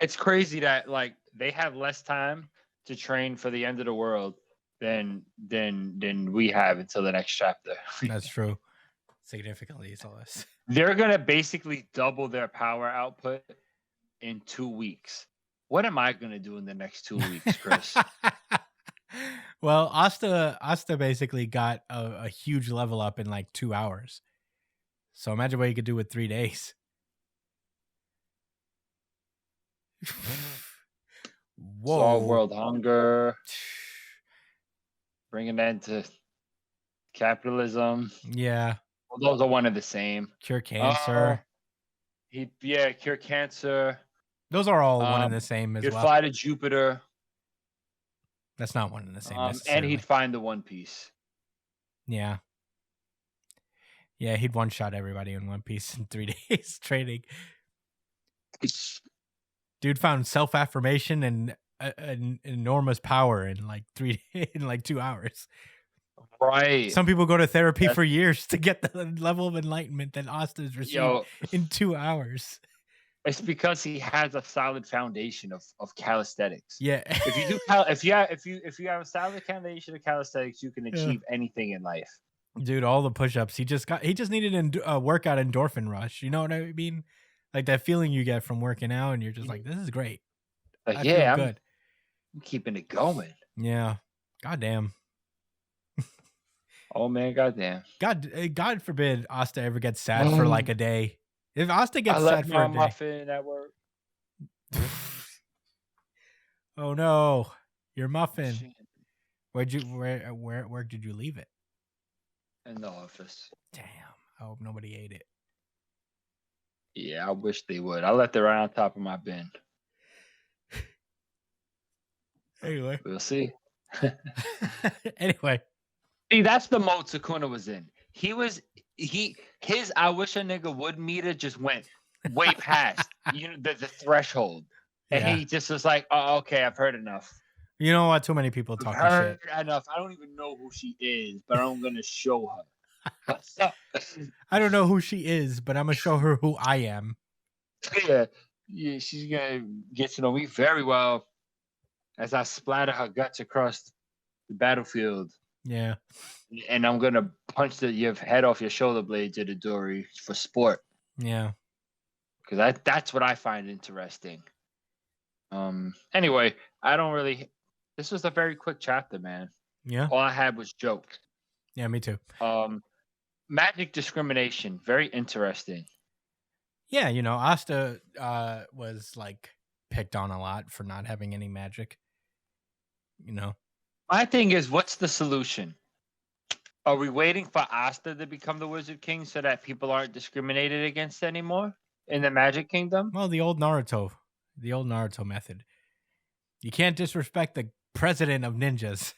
It's crazy that like they have less time to train for the end of the world than we have until the next chapter. That's true. Significantly less. They're gonna basically double their power output in 2 weeks. What am I gonna do in the next 2 weeks, Chris? Well, Asta basically got a huge level up in like 2 hours. So imagine what you could do with 3 days. Whoa. Solve world hunger. Bring an end to capitalism. Yeah. Well, those are one and the same. Cure cancer. Cure cancer. Those are all one and the same as He'd well. fly to Jupiter. That's not one and the same. And he'd find the One Piece. Yeah. Yeah, he'd one-shot everybody in One Piece in 3 days training. Dude found self-affirmation and an enormous power in like 2 hours. Right. Some people go to therapy for years to get the level of enlightenment that Asta's received in 2 hours. It's because he has a solid foundation of calisthenics. Yeah. If you have a solid foundation of calisthenics, you can achieve anything in life. Dude, all the push-ups he just needed a workout endorphin rush. You know what I mean? Like that feeling you get from working out, and you're just like, this is great. Like, I feel good. I'm keeping it going. Yeah. Goddamn. Oh man, goddamn. God forbid Asta ever gets sad for like a day. If Asta gets sad for a day. Muffin at work. Oh no, your muffin. Shit. Where did you leave it? In the office. Damn. I hope nobody ate it. Yeah, I wish they would. I left it right on top of my bin. Anyway. We'll see. Anyway. See, that's the mode Sukuna was in. His I wish a nigga would meter just went way past the threshold. And he just was like, oh, okay, I've heard enough. You know what? Too many people talking heard shit. Enough. I don't even know who she is, but I'm gonna show her. I don't know who she is, but I'm gonna show her who I am. Yeah, she's gonna get to know me very well as I splatter her guts across the battlefield. Yeah, and I'm gonna punch your head off your shoulder blades at Idori for sport. Yeah, because that's what I find interesting. Anyway, I don't really. This was a very quick chapter, man. Yeah. All I had was jokes. Yeah, me too. Magic discrimination, very interesting. Yeah, Asta was like picked on a lot for not having any magic. My thing is, what's the solution? Are we waiting for Asta to become the Wizard King so that people aren't discriminated against anymore in the Magic Kingdom? Well, the old Naruto method. You can't disrespect the president of ninjas.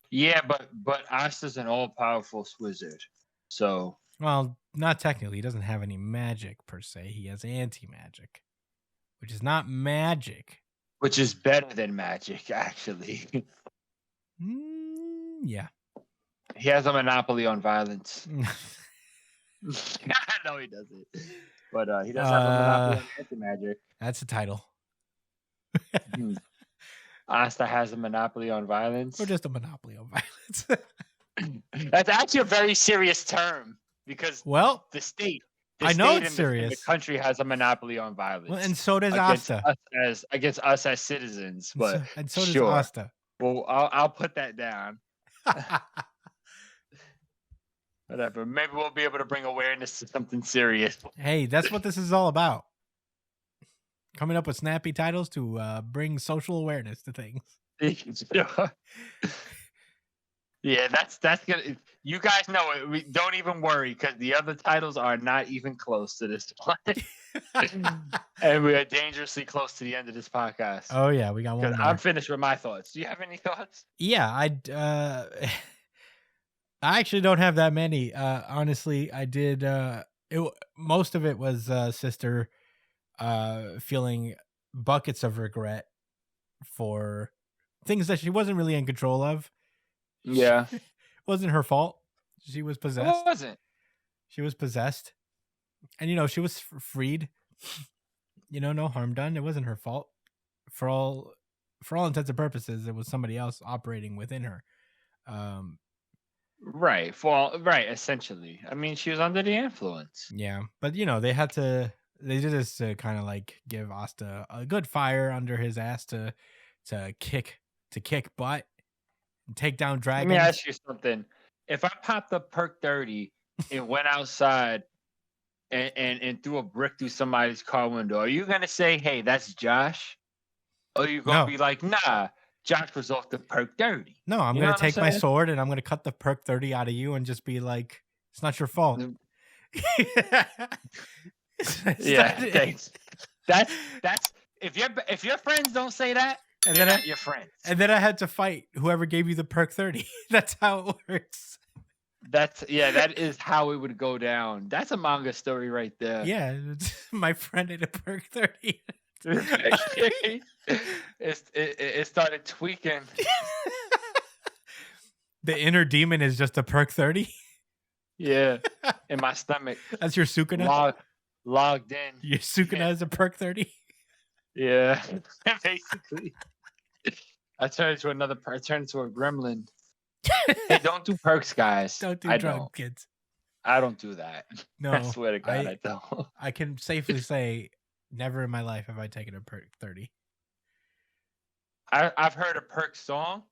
Yeah, but Asta's an all-powerful wizard, so. Well, not technically. He doesn't have any magic per se. He has anti-magic, which is not magic. Which is better than magic, actually. Yeah. He has a monopoly on violence. No, he doesn't. But he does have a monopoly on anti-magic. That's the title. Asta has a monopoly on violence. Or just a monopoly on violence. That's actually a very serious term because the state. I know it's serious. The country has a monopoly on violence. Well, and so does Asta. Against us as citizens. But and so does Asta. Well, I'll put that down. Whatever. Maybe we'll be able to bring awareness to something serious. Hey, that's what this is all about. Coming up with snappy titles to bring social awareness to things. Yeah, that's good. You guys know it. Don't even worry because the other titles are not even close to this one. And we are dangerously close to the end of this podcast. Oh yeah, we got one more. I'm finished with my thoughts. Do you have any thoughts? Yeah, I actually don't have that many. Honestly, I did. Most of it was sister feeling buckets of regret for things that she wasn't really in control of. Yeah. It wasn't her fault. She was possessed. It wasn't. She was possessed. And, she was freed. no harm done. It wasn't her fault. For all intents and purposes, it was somebody else operating within her. Right. Essentially. I mean, she was under the influence. Yeah, but they did this to kind of like give Asta a good fire under his ass to kick butt and take down dragons. Let me ask you something. If I popped up perk 30 and went outside and threw a brick through somebody's car window, are you gonna say, "Hey, that's Josh"? Or are you gonna be like, "Nah, Josh was off the perk 30"? No, I'm gonna take my sword and I'm gonna cut the perk 30 out of you and just be like, "It's not your fault." Yeah, thanks. That's if your friends don't say that, and then not your friends. And then I had to fight whoever gave you the perk 30. That's how it works. That is how it would go down. That's a manga story right there. Yeah, my friend had a perk 30. It started tweaking. The inner demon is just a perk 30. Yeah, in my stomach. That's your Sukuna. Logged in. Your Sukuna is a perk 30. Yeah, basically. I turned into a gremlin. Hey, don't do perks, guys. Don't do drugs, kids. I don't do that. No, I swear to God, I don't. I can safely say, never in my life have I taken a perk 30. I've heard a perk song,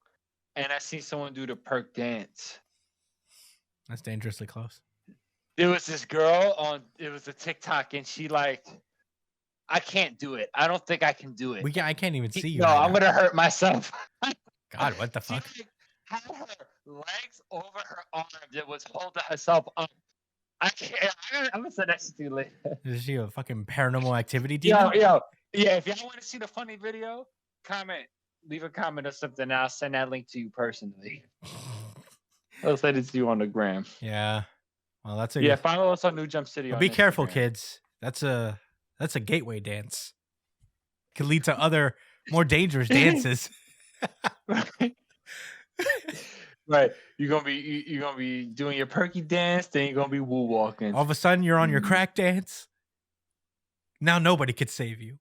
and I seen someone do the perk dance. That's dangerously close. There was this girl it was a TikTok, and she like, I can't do it. I don't think I can do it. I can't even see you. No, I'm gonna hurt myself. God, what the fuck? She had her legs over her arm that was holding herself up. I can't. I'm gonna send that to you later. Is she a fucking paranormal activity demon? Yeah. If y'all want to see the funny video, leave a comment or something. I'll send that link to you personally. I'll send it to you on the gram. Yeah. Well, that's follow us on New Jump City. Be careful, kids. That's a gateway dance. Could lead to other more dangerous dances. Right. You're gonna be doing your perky dance, then you're gonna be woo walking. All of a sudden, you're on your crack dance. Now nobody could save you.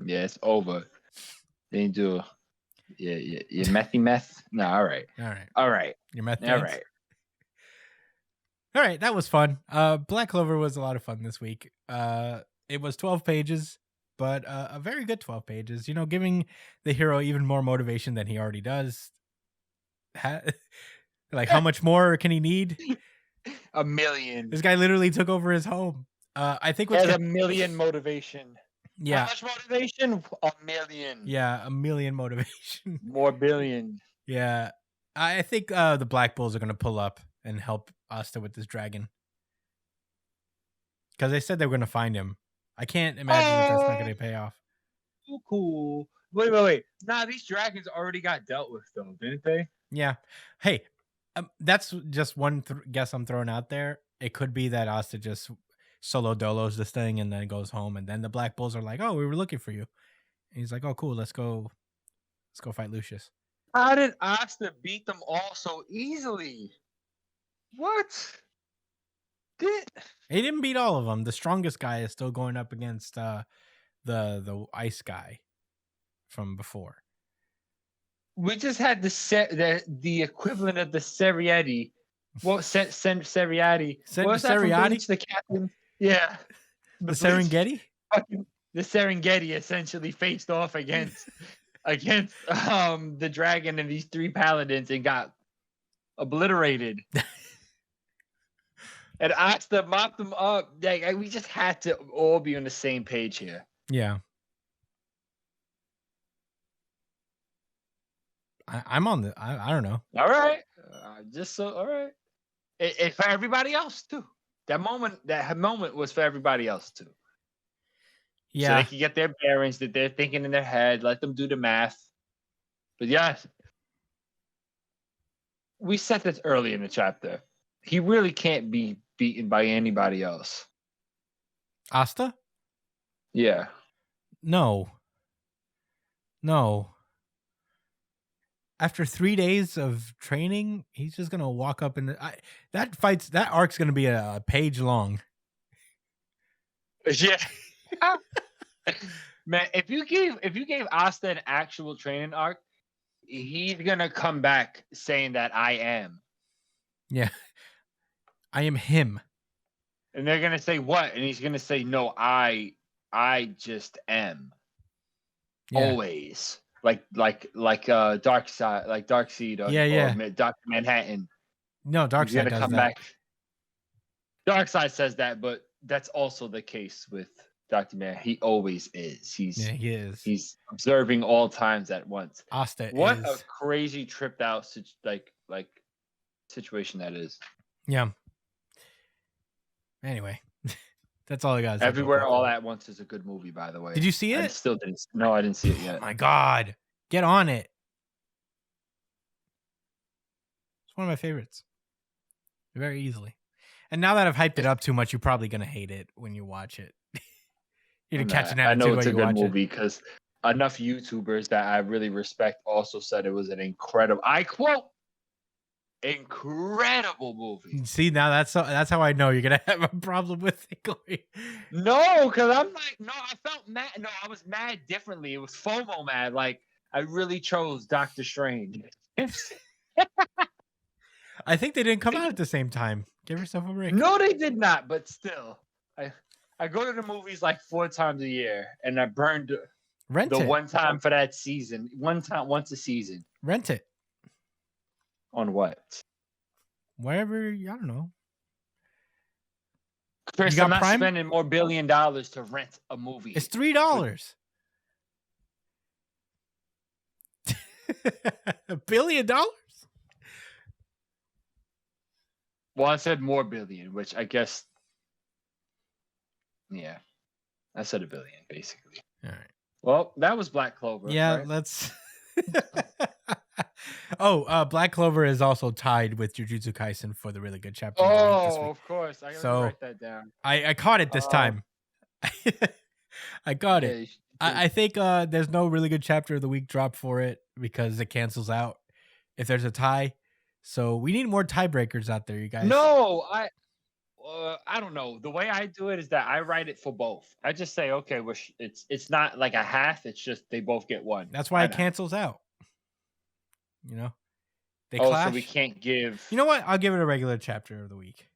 Yeah, it's over. Then you do. Your methy meth. No, all right. Your meth. All right. All right, that was fun. Black Clover was a lot of fun this week. It was 12 pages, but a very good 12 pages. Giving the hero even more motivation than he already does. Like, how much more can he need? 1 million. This guy literally took over his home. I think there's 1 million motivation. Yeah. How much motivation? 1 million. Yeah, 1 million motivation. More billion. Yeah. I think the Black Bulls are going to pull up and help Asta with this dragon. Because they said they were going to find him. I can't imagine that that's not going to pay off. Cool. Wait. Nah, these dragons already got dealt with, though, didn't they? Yeah. Hey, that's just one guess I'm throwing out there. It could be that Asta just solo dolos this thing and then goes home, and then the Black Bulls are like, "Oh, we were looking for you." And he's like, "Oh, cool. Let's go fight Lucius." How did Asta beat them all so easily? What? He didn't beat all of them. The strongest guy is still going up against the ice guy from before. We just had the equivalent of the Seriati. What Seriati? What's that from Bleach, the captain? Yeah. The Serengeti? The Serengeti essentially faced off against the dragon and these 3 paladins and got obliterated. And Asta mopped them up. Like, we just had to all be on the same page here. Yeah. I'm on the. I don't know. All right. All right. It for everybody else too. That moment was for everybody else too. Yeah. So they can get their bearings that they're thinking in their head. Let them do the math. But yes, we said this early in the chapter. He really can't be beaten by anybody else. Asta? Yeah. No. After 3 days of training, he's just gonna walk up and that arc's gonna be a page long. Yeah. Man, if you gave Asta an actual training arc, he's gonna come back saying that I am. Yeah. I am him. And they're gonna say what? And he's gonna say, no, I just am. Yeah. Always. Like Dark Side, like Darkseid or Dr. Manhattan. No, Darkseid does come that. Back. Darkseid says that, but that's also the case with Dr. Manhattan. He always is. He is. He's observing all times at once. Asta what is. a crazy tripped out like situation that is. Yeah. Anyway, that's all I got. Everywhere All at Once is a good movie, by the way. Did you see it? I still didn't. No, I didn't see it yet. Oh my God, get on it. It's one of my favorites. Very easily. And now that I've hyped it up too much, you're probably gonna hate it when you watch it. You're gonna catch an attitude. I know it's when a you good watch movie because enough YouTubers that I really respect also said it was an incredible. I quote. Incredible movie. See, now that's how I know you're gonna have a problem with it going. No, because I'm like, no, I felt mad. No, I was mad differently. It was FOMO mad. Like I really chose Doctor Strange. I think they didn't come out at the same time. Give yourself a break. No, they did not. But still, I go to the movies like 4 times a year, and I burned the one time for that season. Once a season. Rent it. On what? Wherever, I don't know. Chris, I'm not spending more $1 billion to rent a movie. It's $3. $1 billion? Well, I said more billion, which I guess, yeah, I said $1 billion basically. All right. Well, that was Black Clover. Yeah, right? let's. Black Clover is also tied with Jujutsu Kaisen for the really good chapter. Oh, of course. I gotta write that down. I caught it this time. I got it. I think there's no really good chapter of the week drop for it because it cancels out if there's a tie. So we need more tiebreakers out there, you guys. No, I don't know. The way I do it is that I write it for both. I just say, okay, it's not like a half. It's just they both get one. That's why it cancels out. You know, they clash. So we can't give. You know what? I'll give it a regular chapter of the week.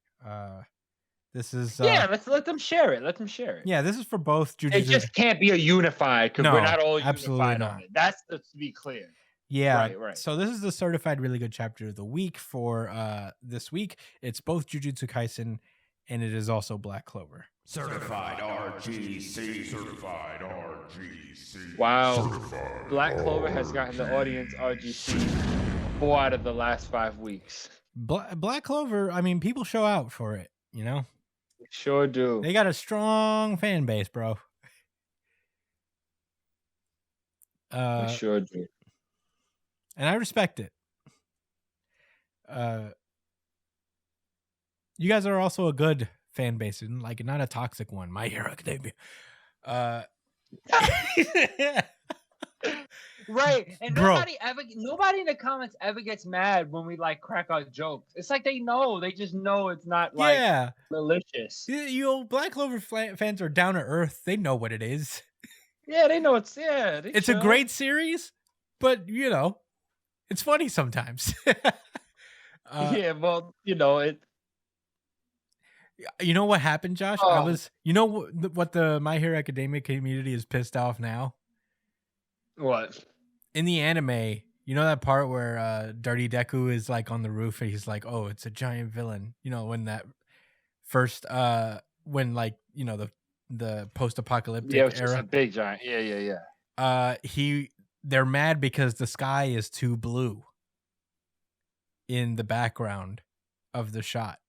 This is let's let them share it. Let them share it. Yeah, this is for both. It just can't be a unified because we're not all unified not. on it. That's to be clear. Yeah, right. So this is the certified really good chapter of the week for this week. It's both Jujutsu Kaisen and it is also Black Clover. Certified RGC. Certified RGC. Wow. Certified Black Clover has gotten the audience RGC 4 out of the last 5 weeks. Black Clover, I mean, people show out for it, you know? Sure do. They got a strong fan base, bro. Sure do. And I respect it. You guys are also a good fan base, and like not a toxic one. My Hero Academia. Right. And Bro. nobody in the comments ever gets mad when we like crack our jokes. It's like they just know it's not like malicious. You Black Clover fans are down to earth. They know what it is. Yeah, they know it's It's a great series, but you know, it's funny sometimes. Yeah, well, you know it. You know what happened, Josh? You know what the My Hero Academia community is pissed off now? What? In the anime, you know that part where Dirty Deku is like on the roof and he's like, "Oh, it's a giant villain." You know, when that first when like, you know, the post-apocalyptic era. Just a big giant. Yeah. They're mad because the sky is too blue in the background of the shot.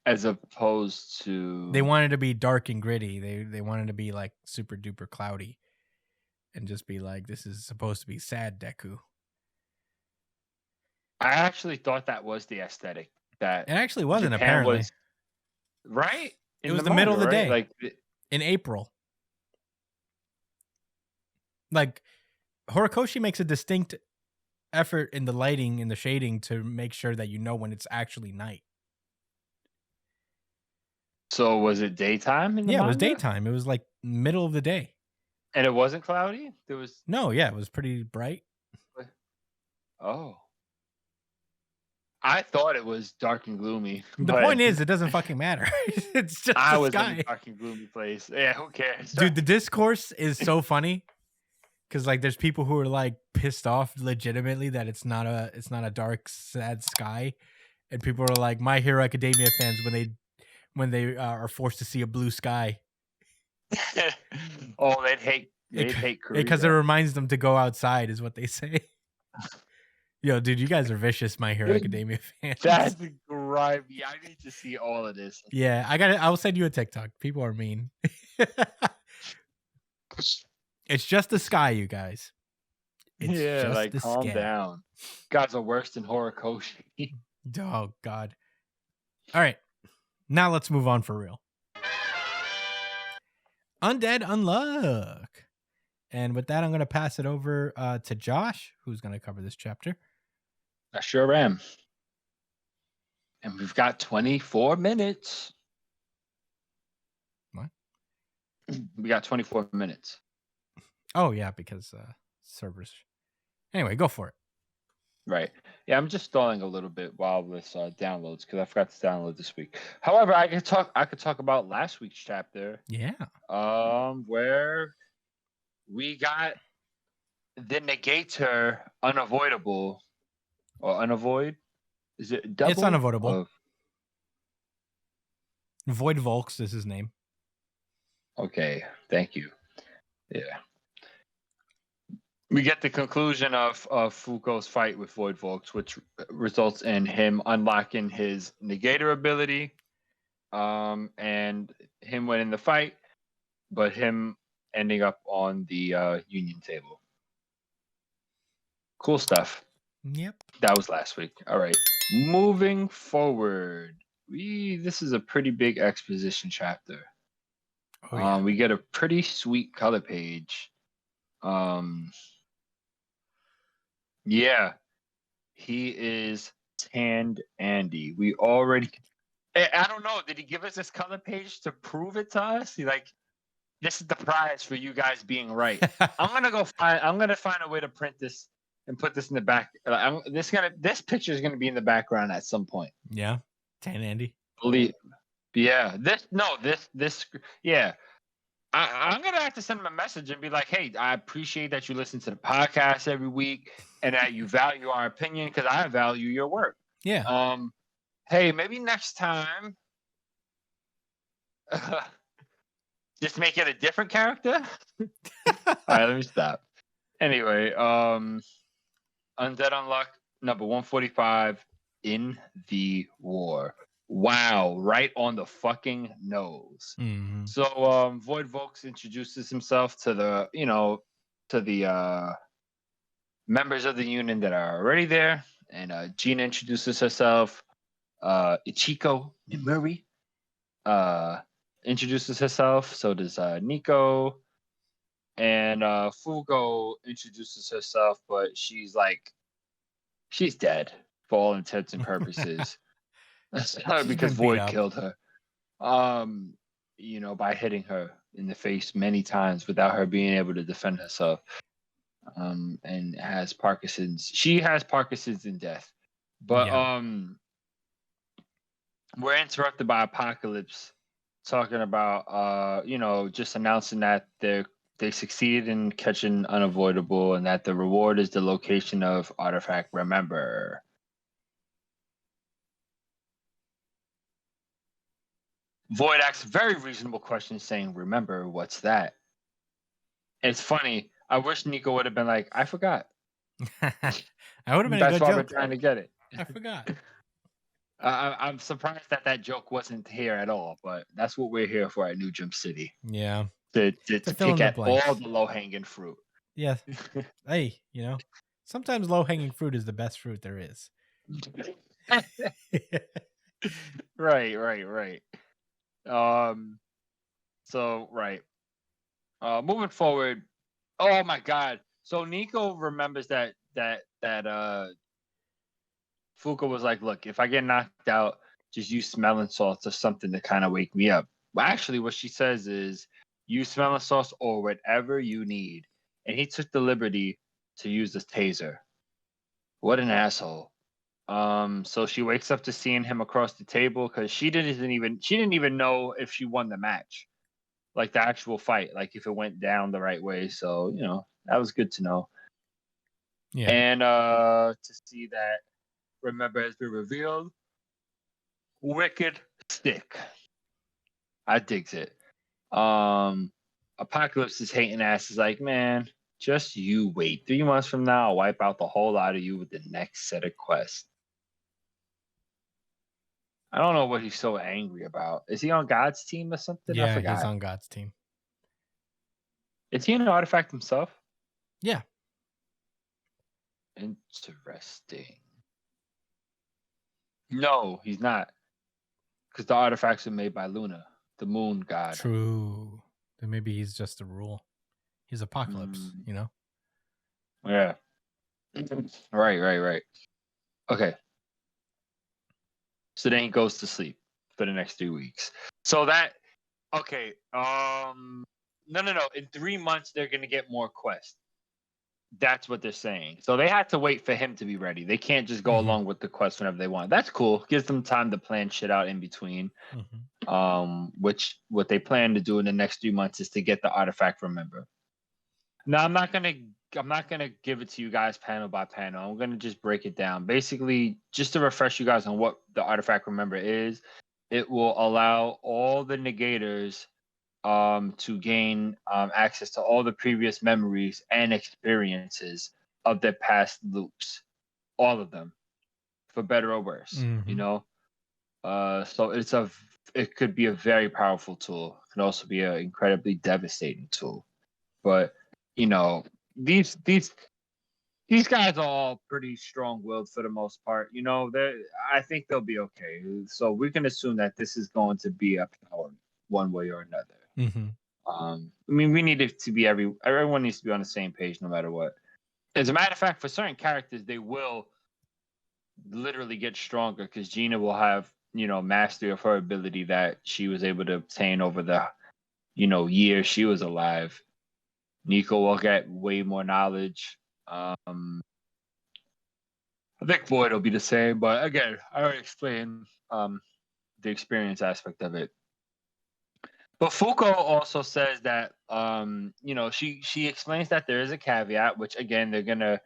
As opposed to, they wanted to be dark and gritty. They wanted to be like super duper cloudy, and just be like, this is supposed to be sad Deku. I actually thought that was the aesthetic that it actually wasn't. Japan apparently, was, right? It was the middle of the day, like in April. Like Horikoshi makes a distinct effort in the lighting and the shading to make sure that you know when it's actually night. So was it daytime in the Yeah, it was manga? daytime. It was like middle of the day. And it wasn't cloudy? There was No, yeah, it was pretty bright. Oh. I thought it was dark and gloomy. The but point is, it doesn't fucking matter. It's just I the was in sky. a dark and gloomy place. Yeah, who cares? Dude, the discourse is so funny because like there's people who are like pissed off legitimately that it's not a dark, sad sky, and people are like My Hero Academia fans when they are forced to see a blue sky. Oh, they'd hate Korea. Because it reminds them to go outside, is what they say. Yo, dude, you guys are vicious My Hero Academia fans. That's grimy. I need to see all of this. Yeah, I'll send you a TikTok. People are mean. It's just the sky, you guys. It's yeah, just like the calm sky. down. Guys are worse than Horikoshi. Oh God. All right. Now let's move on for real. Undead Unluck. And with that, I'm going to pass it over to Josh, who's going to cover this chapter. I sure am. And we've got 24 minutes. What? We got 24 minutes. Oh, yeah, because servers. Anyway, go for it. Right. Yeah, I'm just stalling a little bit while this downloads because I forgot to download this week. However, I could talk about last week's chapter. Yeah. Where we got the negator unavoidable or unavoid. Is it double? It's unavoidable. Void Volks is his name. Okay, thank you. Yeah. We get the conclusion of Fuko's fight with Void Volks, which results in him unlocking his negator ability, and him winning the fight, but him ending up on the union table. Cool stuff. Yep. That was last week. All right. Moving forward, this is a pretty big exposition chapter. Oh, yeah. We get a pretty sweet color page. Yeah, he is tanned Andy. We already. I don't know. Did he give us this color page to prove it to us? This is the prize for you guys being right. I'm gonna find a way to print this and put this in the back. This picture is gonna be in the background at some point. Yeah, tan Andy. Yeah. This. Yeah. I'm gonna have to send him a message and be like, "Hey, I appreciate that you listen to the podcast every week and that you value our opinion because I value your work." Yeah. Hey, maybe next time, just make it a different character. All right, let me stop. Anyway, Undead Unluck number 145 in the war. Wow, right on the fucking nose. Mm-hmm. So Void Volks introduces himself to the members of the union that are already there, and Gina introduces herself. Ichiko Nimuri introduces herself. So does Nico, and Fugo introduces herself, but she's dead for all intents and purposes. Because Void killed her, by hitting her in the face many times without her being able to defend herself, and has Parkinson's. She has Parkinson's in death, but we're interrupted by Apocalypse talking about, just announcing that they succeeded in catching Unavoidable and that the reward is the location of Artifact Remember. Void asks a very reasonable question saying, "Remember, what's that?" It's funny. I wish Nico would have been like, "I forgot." I would have been That's a good why joke. we're trying to get it. I forgot. I'm surprised that joke wasn't here at all, but that's what we're here for at New Jump City. Yeah. To fill in pick the at blanks. all the low-hanging fruit. Yeah. Hey, sometimes low-hanging fruit is the best fruit there is. Right. Moving forward. Oh my God. So Nico remembers that Fuka was like, "Look, if I get knocked out, just use smelling salts or something to kind of wake me up. But actually, what she says is use smelling salts or whatever you need. And he took the liberty to use the taser. What an asshole. So she wakes up to seeing him across the table because she didn't even know if she won the match, like the actual fight, like if it went down the right way. So that was good to know. Yeah. And to see that, remember, has been revealed. Wicked stick. I digs it. Apocalypse's hating ass is like, man, just you wait. 3 months from now, I'll wipe out the whole lot of you with the next set of quests. I don't know what he's so angry about. Is he on God's team or something? I Yeah, forgot. he's on God's team. Is he an artifact himself? Yeah. Interesting. No, he's not. Because the artifacts are made by Luna, the moon god. True. Then maybe he's just a rule. He's Apocalypse, Yeah. Right. Okay. So then he goes to sleep for the next 3 weeks. So that, okay. No. In 3 months, they're going to get more quests. That's what they're saying. So they have to wait for him to be ready. They can't just go along with the quest whenever they want. That's cool. Gives them time to plan shit out in between. Which what they plan to do in the next 3 months is to get the artifact remember. Now I'm not gonna give it to you guys panel by panel. I'm gonna just break it down. Basically, just to refresh you guys on what the artifact remember is, it will allow all the negators to gain access to all the previous memories and experiences of their past loops, all of them, for better or worse. So it could be a very powerful tool. It can also be an incredibly devastating tool. But these guys are all pretty strong-willed for the most part. I think they'll be okay. So we can assume that this is going to be a power one way or another. We need it to be everyone needs to be on the same page no matter what. As a matter of fact, for certain characters, they will literally get stronger because Gina will have mastery of her ability that she was able to obtain over the year she was alive. Nico will get way more knowledge. I think Void will be the same, but again, I already explained the experience aspect of it. But Foucault also says that she explains that there is a caveat, which again they're gonna,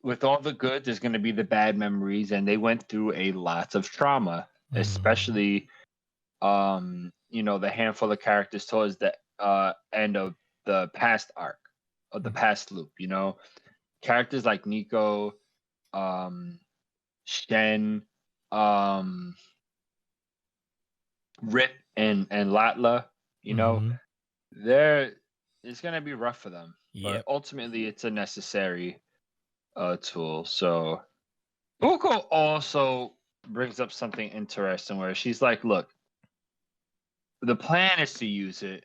with all the good, there's gonna be the bad memories, and they went through a lot of trauma, especially the handful of characters towards the end of the past arc of the past loop. Characters like Nico, Shen, Rip, and Latla. It's gonna be rough for them. But ultimately, it's a necessary tool. So Uko also brings up something interesting where she's like, look, the plan is to use it,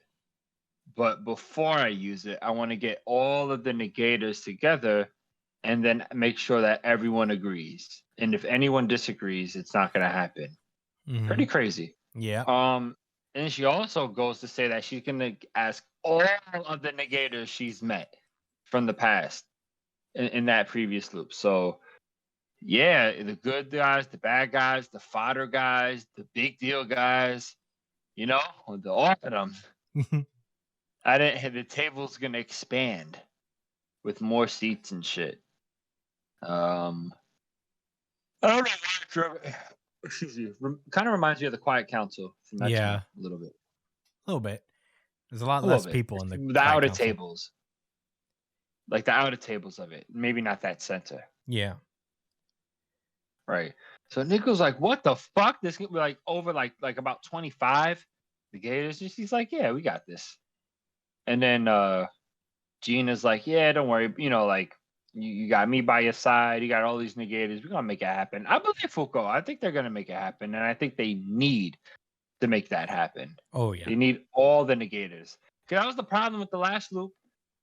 but before I use it, I want to get all of the negators together and then make sure that everyone agrees. And if anyone disagrees, it's not going to happen. Pretty crazy. Yeah. And she also goes to say that she's going to ask all of the negators she's met from the past in that previous loop. So, yeah, the good guys, the bad guys, the fodder guys, the big deal guys, all of them. The table's going to expand with more seats and shit. I don't know. Excuse me. Kind of reminds me of the Quiet Council from that time, a little bit. A little bit. There's a lot less people in the outer tables. Like the outer tables of it. Maybe not that center. Yeah. Right. So Nico's like, what the fuck? This could be like over like about 25 negators. And she's like, yeah, we got this. And then Gina's like, yeah, don't worry. You got me by your side. You got all these negators. We're going to make it happen. I believe Foucault. I think they're going to make it happen. And I think they need to make that happen. Oh, yeah. They need all the negators. Because that was the problem with the last loop.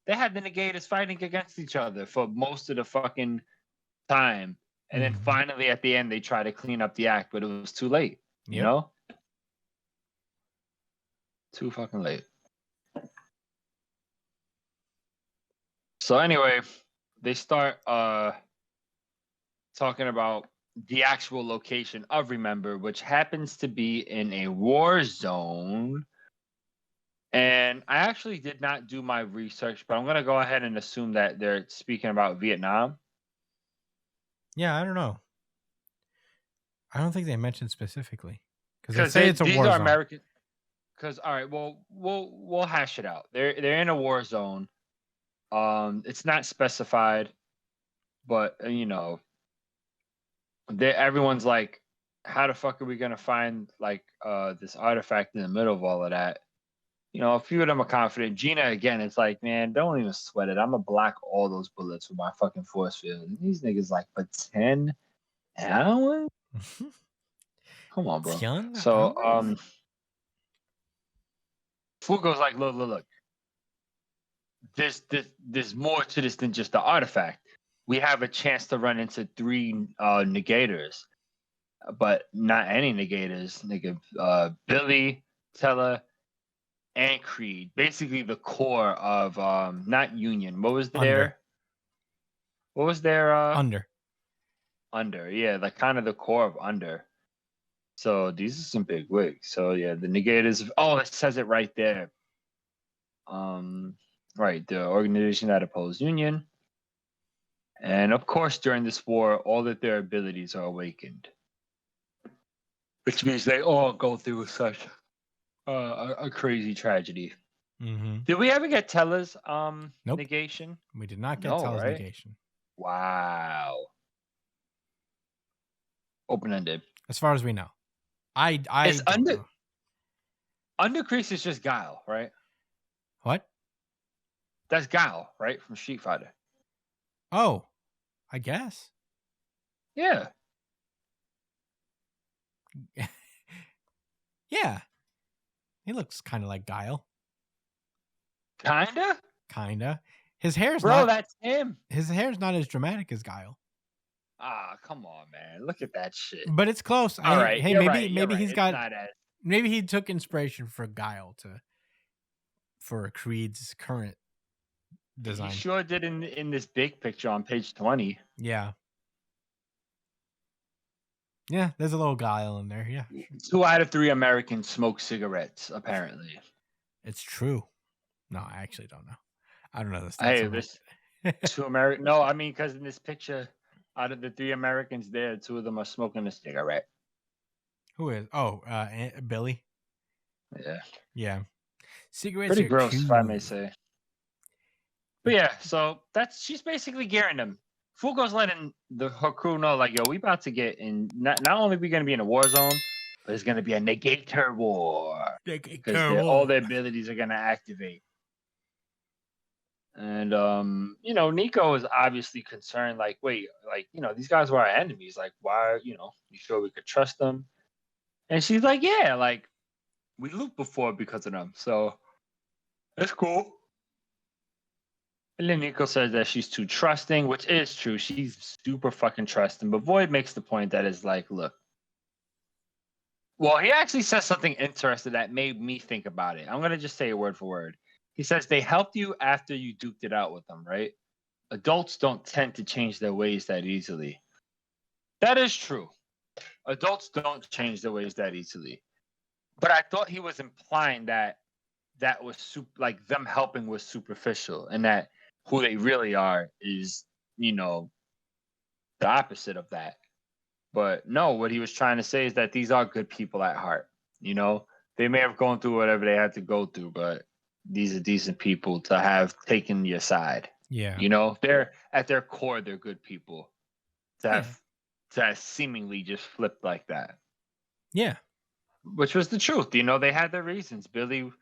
They had the negators fighting against each other for most of the fucking time. And then finally at the end they try to clean up the act, but it was too late. You know? Too fucking late. So anyway, they start talking about the actual location of Remember, which happens to be in a war zone. And I actually did not do my research, but I'm going to go ahead and assume that they're speaking about Vietnam. Yeah, I don't know. I don't think they mentioned specifically. Because they say it's a these war are zone. American. Because all right, well, we'll hash it out. They're in a war zone. It's not specified, but you know, everyone's like, how the fuck are we gonna find like this artifact in the middle of all of that? You know, a few of them are confident. Gina again, it's like, man, don't even sweat it. I'm gonna block all those bullets with my fucking force field. And these niggas like for 10 hours. Come on, bro. So Fugo's like, look. There's more to this than just the artifact. We have a chance to run into 3 negators, but not any negators. Nigga, Billy, Tella, and Creed. Basically, the core of not Union. What was their? What was their? Under. Yeah, like kind of the core of Under. So these are some big wigs. So yeah, the negators. Oh, it says it right there. Right, the organization that opposed Union. And of course, during this war, all of their abilities are awakened, which means they all go through such a crazy tragedy. Did we ever get Tella's negation? We did not get Tella's negation. Wow. Open-ended. As far as we know. I Undercrease is just Guile, right? What? That's Guile, right? From Street Fighter. Oh, I guess. Yeah. Yeah. He looks kind of like Guile. Kinda. His hair's that's him. His hair's not as dramatic as Guile. Ah, come on, man. Look at that shit. But it's close. All right. Hey, maybe he's got as... maybe he took inspiration for Guile for Creed's current design. He sure did in this big picture on page 20. Yeah. Yeah, there's a little Guile in there. Yeah. 2 out of 3 Americans smoke cigarettes, apparently. It's true. No, I actually don't know. I don't know this. Hey, this 2 American. No, I mean, because in this picture, out of the 3 Americans there, 2 of them are smoking a cigarette. Who is? Oh, Billy. Yeah. Yeah. Cigarettes pretty are gross, cute. if I may say. But yeah, so she's basically gearing them. Fugo's letting her crew know, like, yo, we about to get in. Not only are we going to be in a war zone, but it's going to be a negator war. Because all their abilities are going to activate. And, you know, Nico is obviously concerned, like, wait, like, you know, these guys were our enemies. Like, why, you know, you sure we could trust them? And she's like, yeah, like, we looped before because of them. So, it's cool. And then Nico says that she's too trusting, which is true. She's super fucking trusting. But Void makes the point that is like, look. Well, he actually says something interesting that made me think about it. I'm going to just say it word for word. He says they helped you after you duked it out with them, right? Adults don't tend to change their ways that easily. That is true. Adults don't change their ways that easily. But I thought he was implying that was like them helping was superficial and that who they really are is, you know, the opposite of that. But no, what he was trying to say is that these are good people at heart. You know, they may have gone through whatever they had to go through, but these are decent people to have taken your side. Yeah. You know, they're at their core, they're good people to have seemingly just flipped like that. Yeah. Which was the truth. You know, they had their reasons. Billy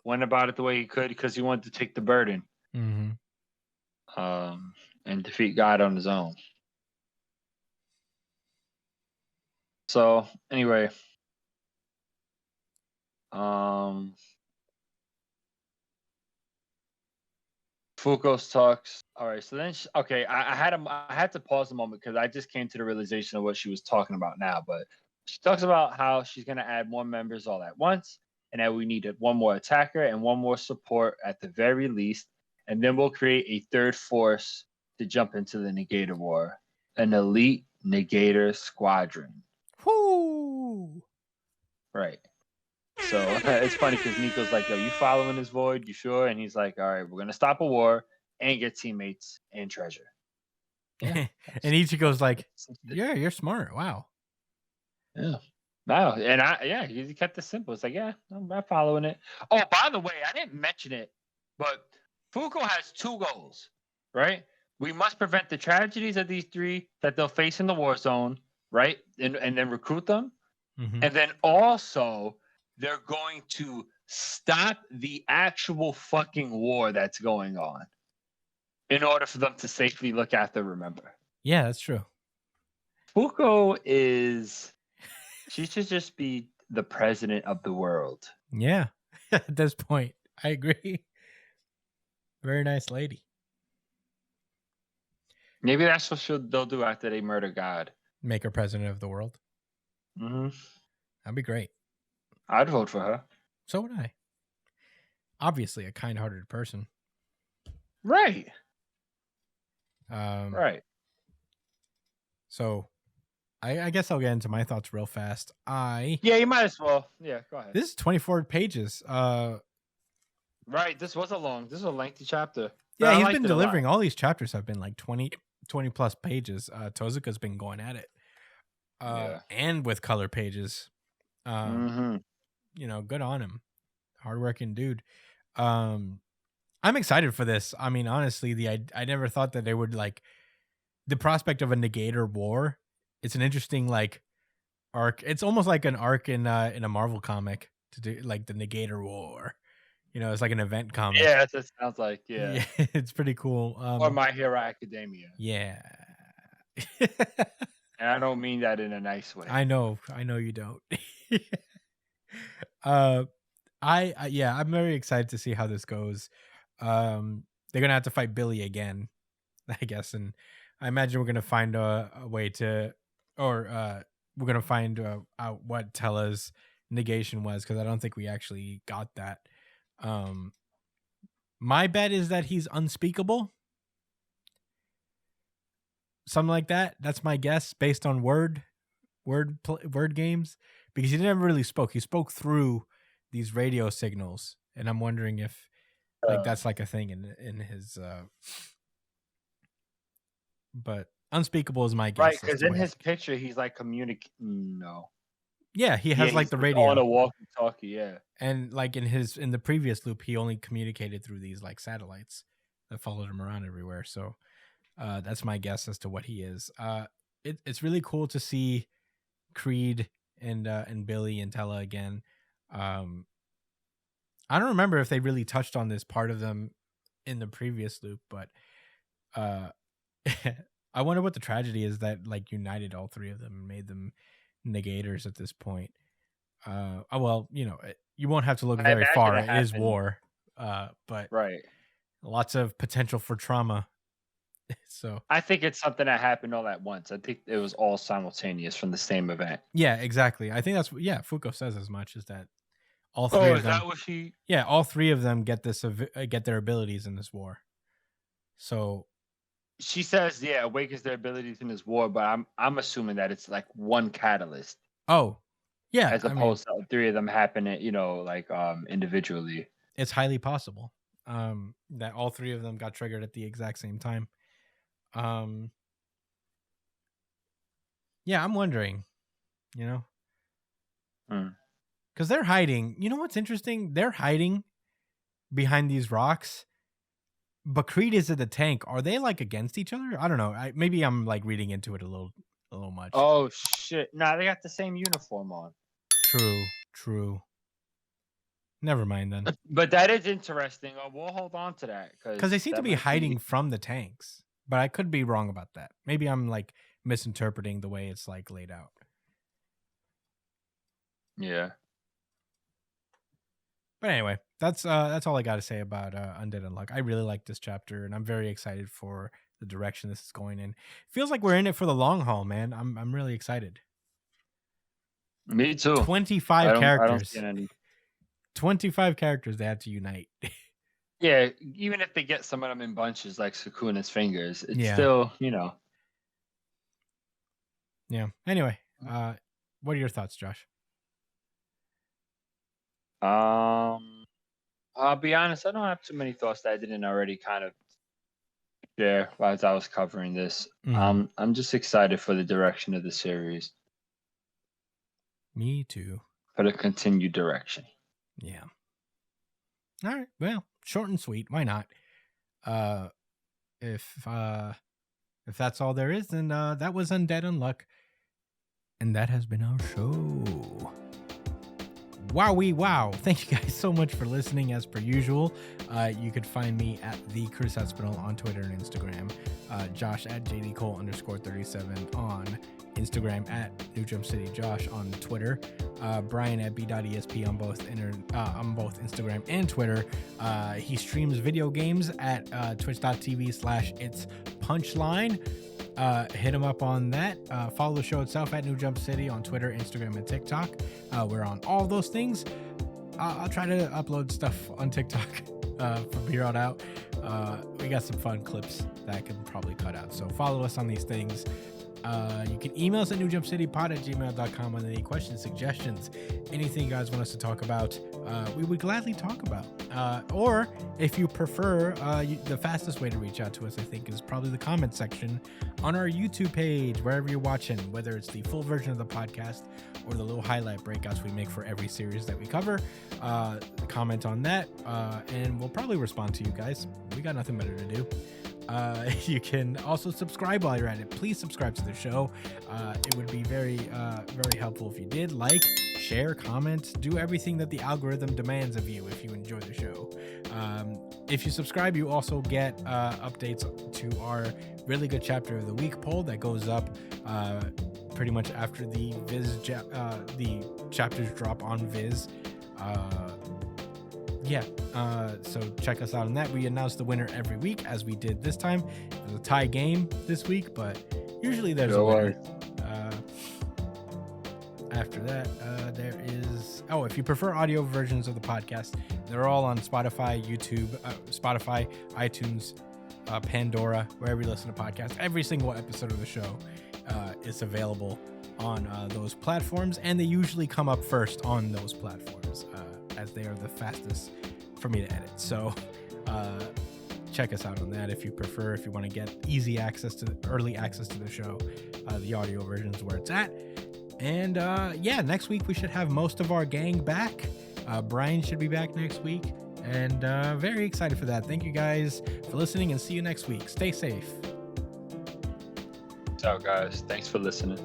went about it the way he could because he wanted to take the burden. Mm-hmm. And defeat God on his own. So anyway, Fukos talks. All right, so then, I had to pause a moment because I just came to the realization of what she was talking about now. But she talks about how she's going to add more members all at once, and that we need one more attacker and one more support at the very least, and then we'll create a third force to jump into the Negator War, an elite Negator squadron. Whoo! Right. So it's funny because Nico's like, "Yo, you following this void? You sure?" And he's like, "All right, we're gonna stop a war and get teammates and treasure." Yeah. And Ichigo's like, "Yeah, you're smart. Wow." Yeah. Wow. And he kept it simple. It's like, yeah, I'm following it. Oh, by the way, I didn't mention it, but Fuko has 2 goals, right? We must prevent the tragedies of these 3 that they'll face in the war zone, right? And then recruit them. Mm-hmm. And then also they're going to stop the actual fucking war that's going on in order for them to safely look after Remember. Yeah, that's true. Fuko she should just be the president of the world. Yeah, at this point, I agree. Very nice lady. Maybe that's what they'll do after they murder God. Make her president of the world. Mm-hmm. That'd be great. I'd vote for her. So would I. Obviously, a kind-hearted person. Right. Right. So, I guess I'll get into my thoughts real fast. Yeah, you might as well. Yeah, go ahead. This is 24 pages. Right. This was a lengthy chapter. Yeah, he's been delivering. All these chapters have been like 20 plus pages. Tozuka's been going at it. And with color pages. You know, good on him. Hardworking dude. I'm excited for this. I mean, honestly, I never thought that they would like the prospect of a Negator war. It's an interesting like arc. It's almost like an arc in a Marvel comic to do like the Negator war. You know, it's like an event comic. Yeah, that sounds like yeah. It's pretty cool. Or My Hero Academia. Yeah. And I don't mean that in a nice way. I know you don't. I'm very excited to see how this goes. They're gonna have to fight Billy again, I guess, and I imagine we're gonna find a way to, or we're gonna find out what Tella's negation was, because I don't think we actually got that. My bet is that he's unspeakable. Something like that. That's my guess based on word games, because he never really spoke. He spoke through these radio signals, and I'm wondering if like that's like a thing in his. But unspeakable is my guess. Right, because in his picture he's like No. Yeah, he has like the radio on a walkie-talkie. Yeah, and like in the previous loop, he only communicated through these like satellites that followed him around everywhere. So that's my guess as to what he is. It's really cool to see Creed and Billy and Tella again. I don't remember if they really touched on this part of them in the previous loop, but I wonder what the tragedy is that like united all 3 of them and made them negators at this point. Well, you know, you won't have to look very far. It is war, but right, lots of potential for trauma. So I think it's something that happened all at once. I think it was all simultaneous from the same event. Yeah, exactly. I think that's Fuko says as much as that. All 3 of them. Is that what she? Yeah, all 3 of them get their abilities in this war. So she says, yeah, awakens their abilities in this war, but I'm assuming that it's like one catalyst. Oh, yeah. As opposed to 3 of them happening, you know, like individually. It's highly possible that all 3 of them got triggered at the exact same time. Yeah, I'm wondering, you know, because they're hiding. You know what's interesting? They're hiding behind these rocks. But Creed is in the tank. Are they like against each other? I don't know. Maybe I'm like reading into it a little much. Oh shit! Nah, they got the same uniform on. True. Never mind then. But that is interesting. We'll hold on to that because they seem to be hiding from the tanks. But I could be wrong about that. Maybe I'm like misinterpreting the way it's like laid out. Yeah. But anyway, that's all I got to say about Undead Unluck. I really like this chapter, and I'm very excited for the direction this is going in. Feels like we're in it for the long haul, man. I'm really excited. Me too. 25 characters. I don't see any. 25 characters they have to unite. Yeah, even if they get some of them in bunches like Sukuna's fingers, it's still, Yeah. Anyway, what are your thoughts, Josh? I'll be honest, I don't have too many thoughts that I didn't already kind of share as I was covering this. Mhm. I'm just excited for the direction of the series. Me too. For the continued direction. Yeah. All right. Well, short and sweet. Why not? If that's all there is, then that was Undead Unluck, and that has been our show. Wowee wow. Thank you guys so much for listening as per usual. You could find me at the Chris Espinal on Twitter and Instagram. Josh at JDCole_37 on Instagram, at New Jump City Josh on Twitter. Brian at b.esp on both Instagram and Twitter. He streams video games at twitch.tv/its punchline. Hit him up on that. Follow the show itself at New Jump City on Twitter, Instagram, and TikTok. We're on all those things. I'll try to upload stuff on TikTok from here on out. We got some fun clips that I can probably cut out. So follow us on these things. You can email us at newjumpcitypod@gmail.com with any questions, suggestions, anything you guys want us to talk about. We would gladly talk about. Or if you prefer, the fastest way to reach out to us, I think, is probably the comment section on our YouTube page, wherever you're watching, whether it's the full version of the podcast or the little highlight breakouts we make for every series that we cover. Comment on that, and we'll probably respond to you guys. We got nothing better to do. You can also subscribe while you're at it. Please subscribe to the show. It would be very helpful if you did. Like, share, comment, do everything that the algorithm demands of you if you enjoy the show. If you subscribe, you also get updates to our really good chapter of the week poll that goes up pretty much after the the chapters drop on Viz. So check us out on that. We announce the winner every week, as we did this time. It was a tie game this week, but usually there's a winner. After that, there is... Oh, if you prefer audio versions of the podcast, they're all on Spotify, YouTube, iTunes, Pandora, wherever you listen to podcasts. Every single episode of the show is available on those platforms, and they usually come up first on those platforms, as they are the fastest for me to edit. So check us out on that if you prefer. If you want to get early access to the show, the audio version is where it's at. And next week we should have most of our gang back. Brian should be back next week, and very excited for that. Thank you guys for listening, and see you next week. Stay safe. Ciao, guys. Thanks for listening.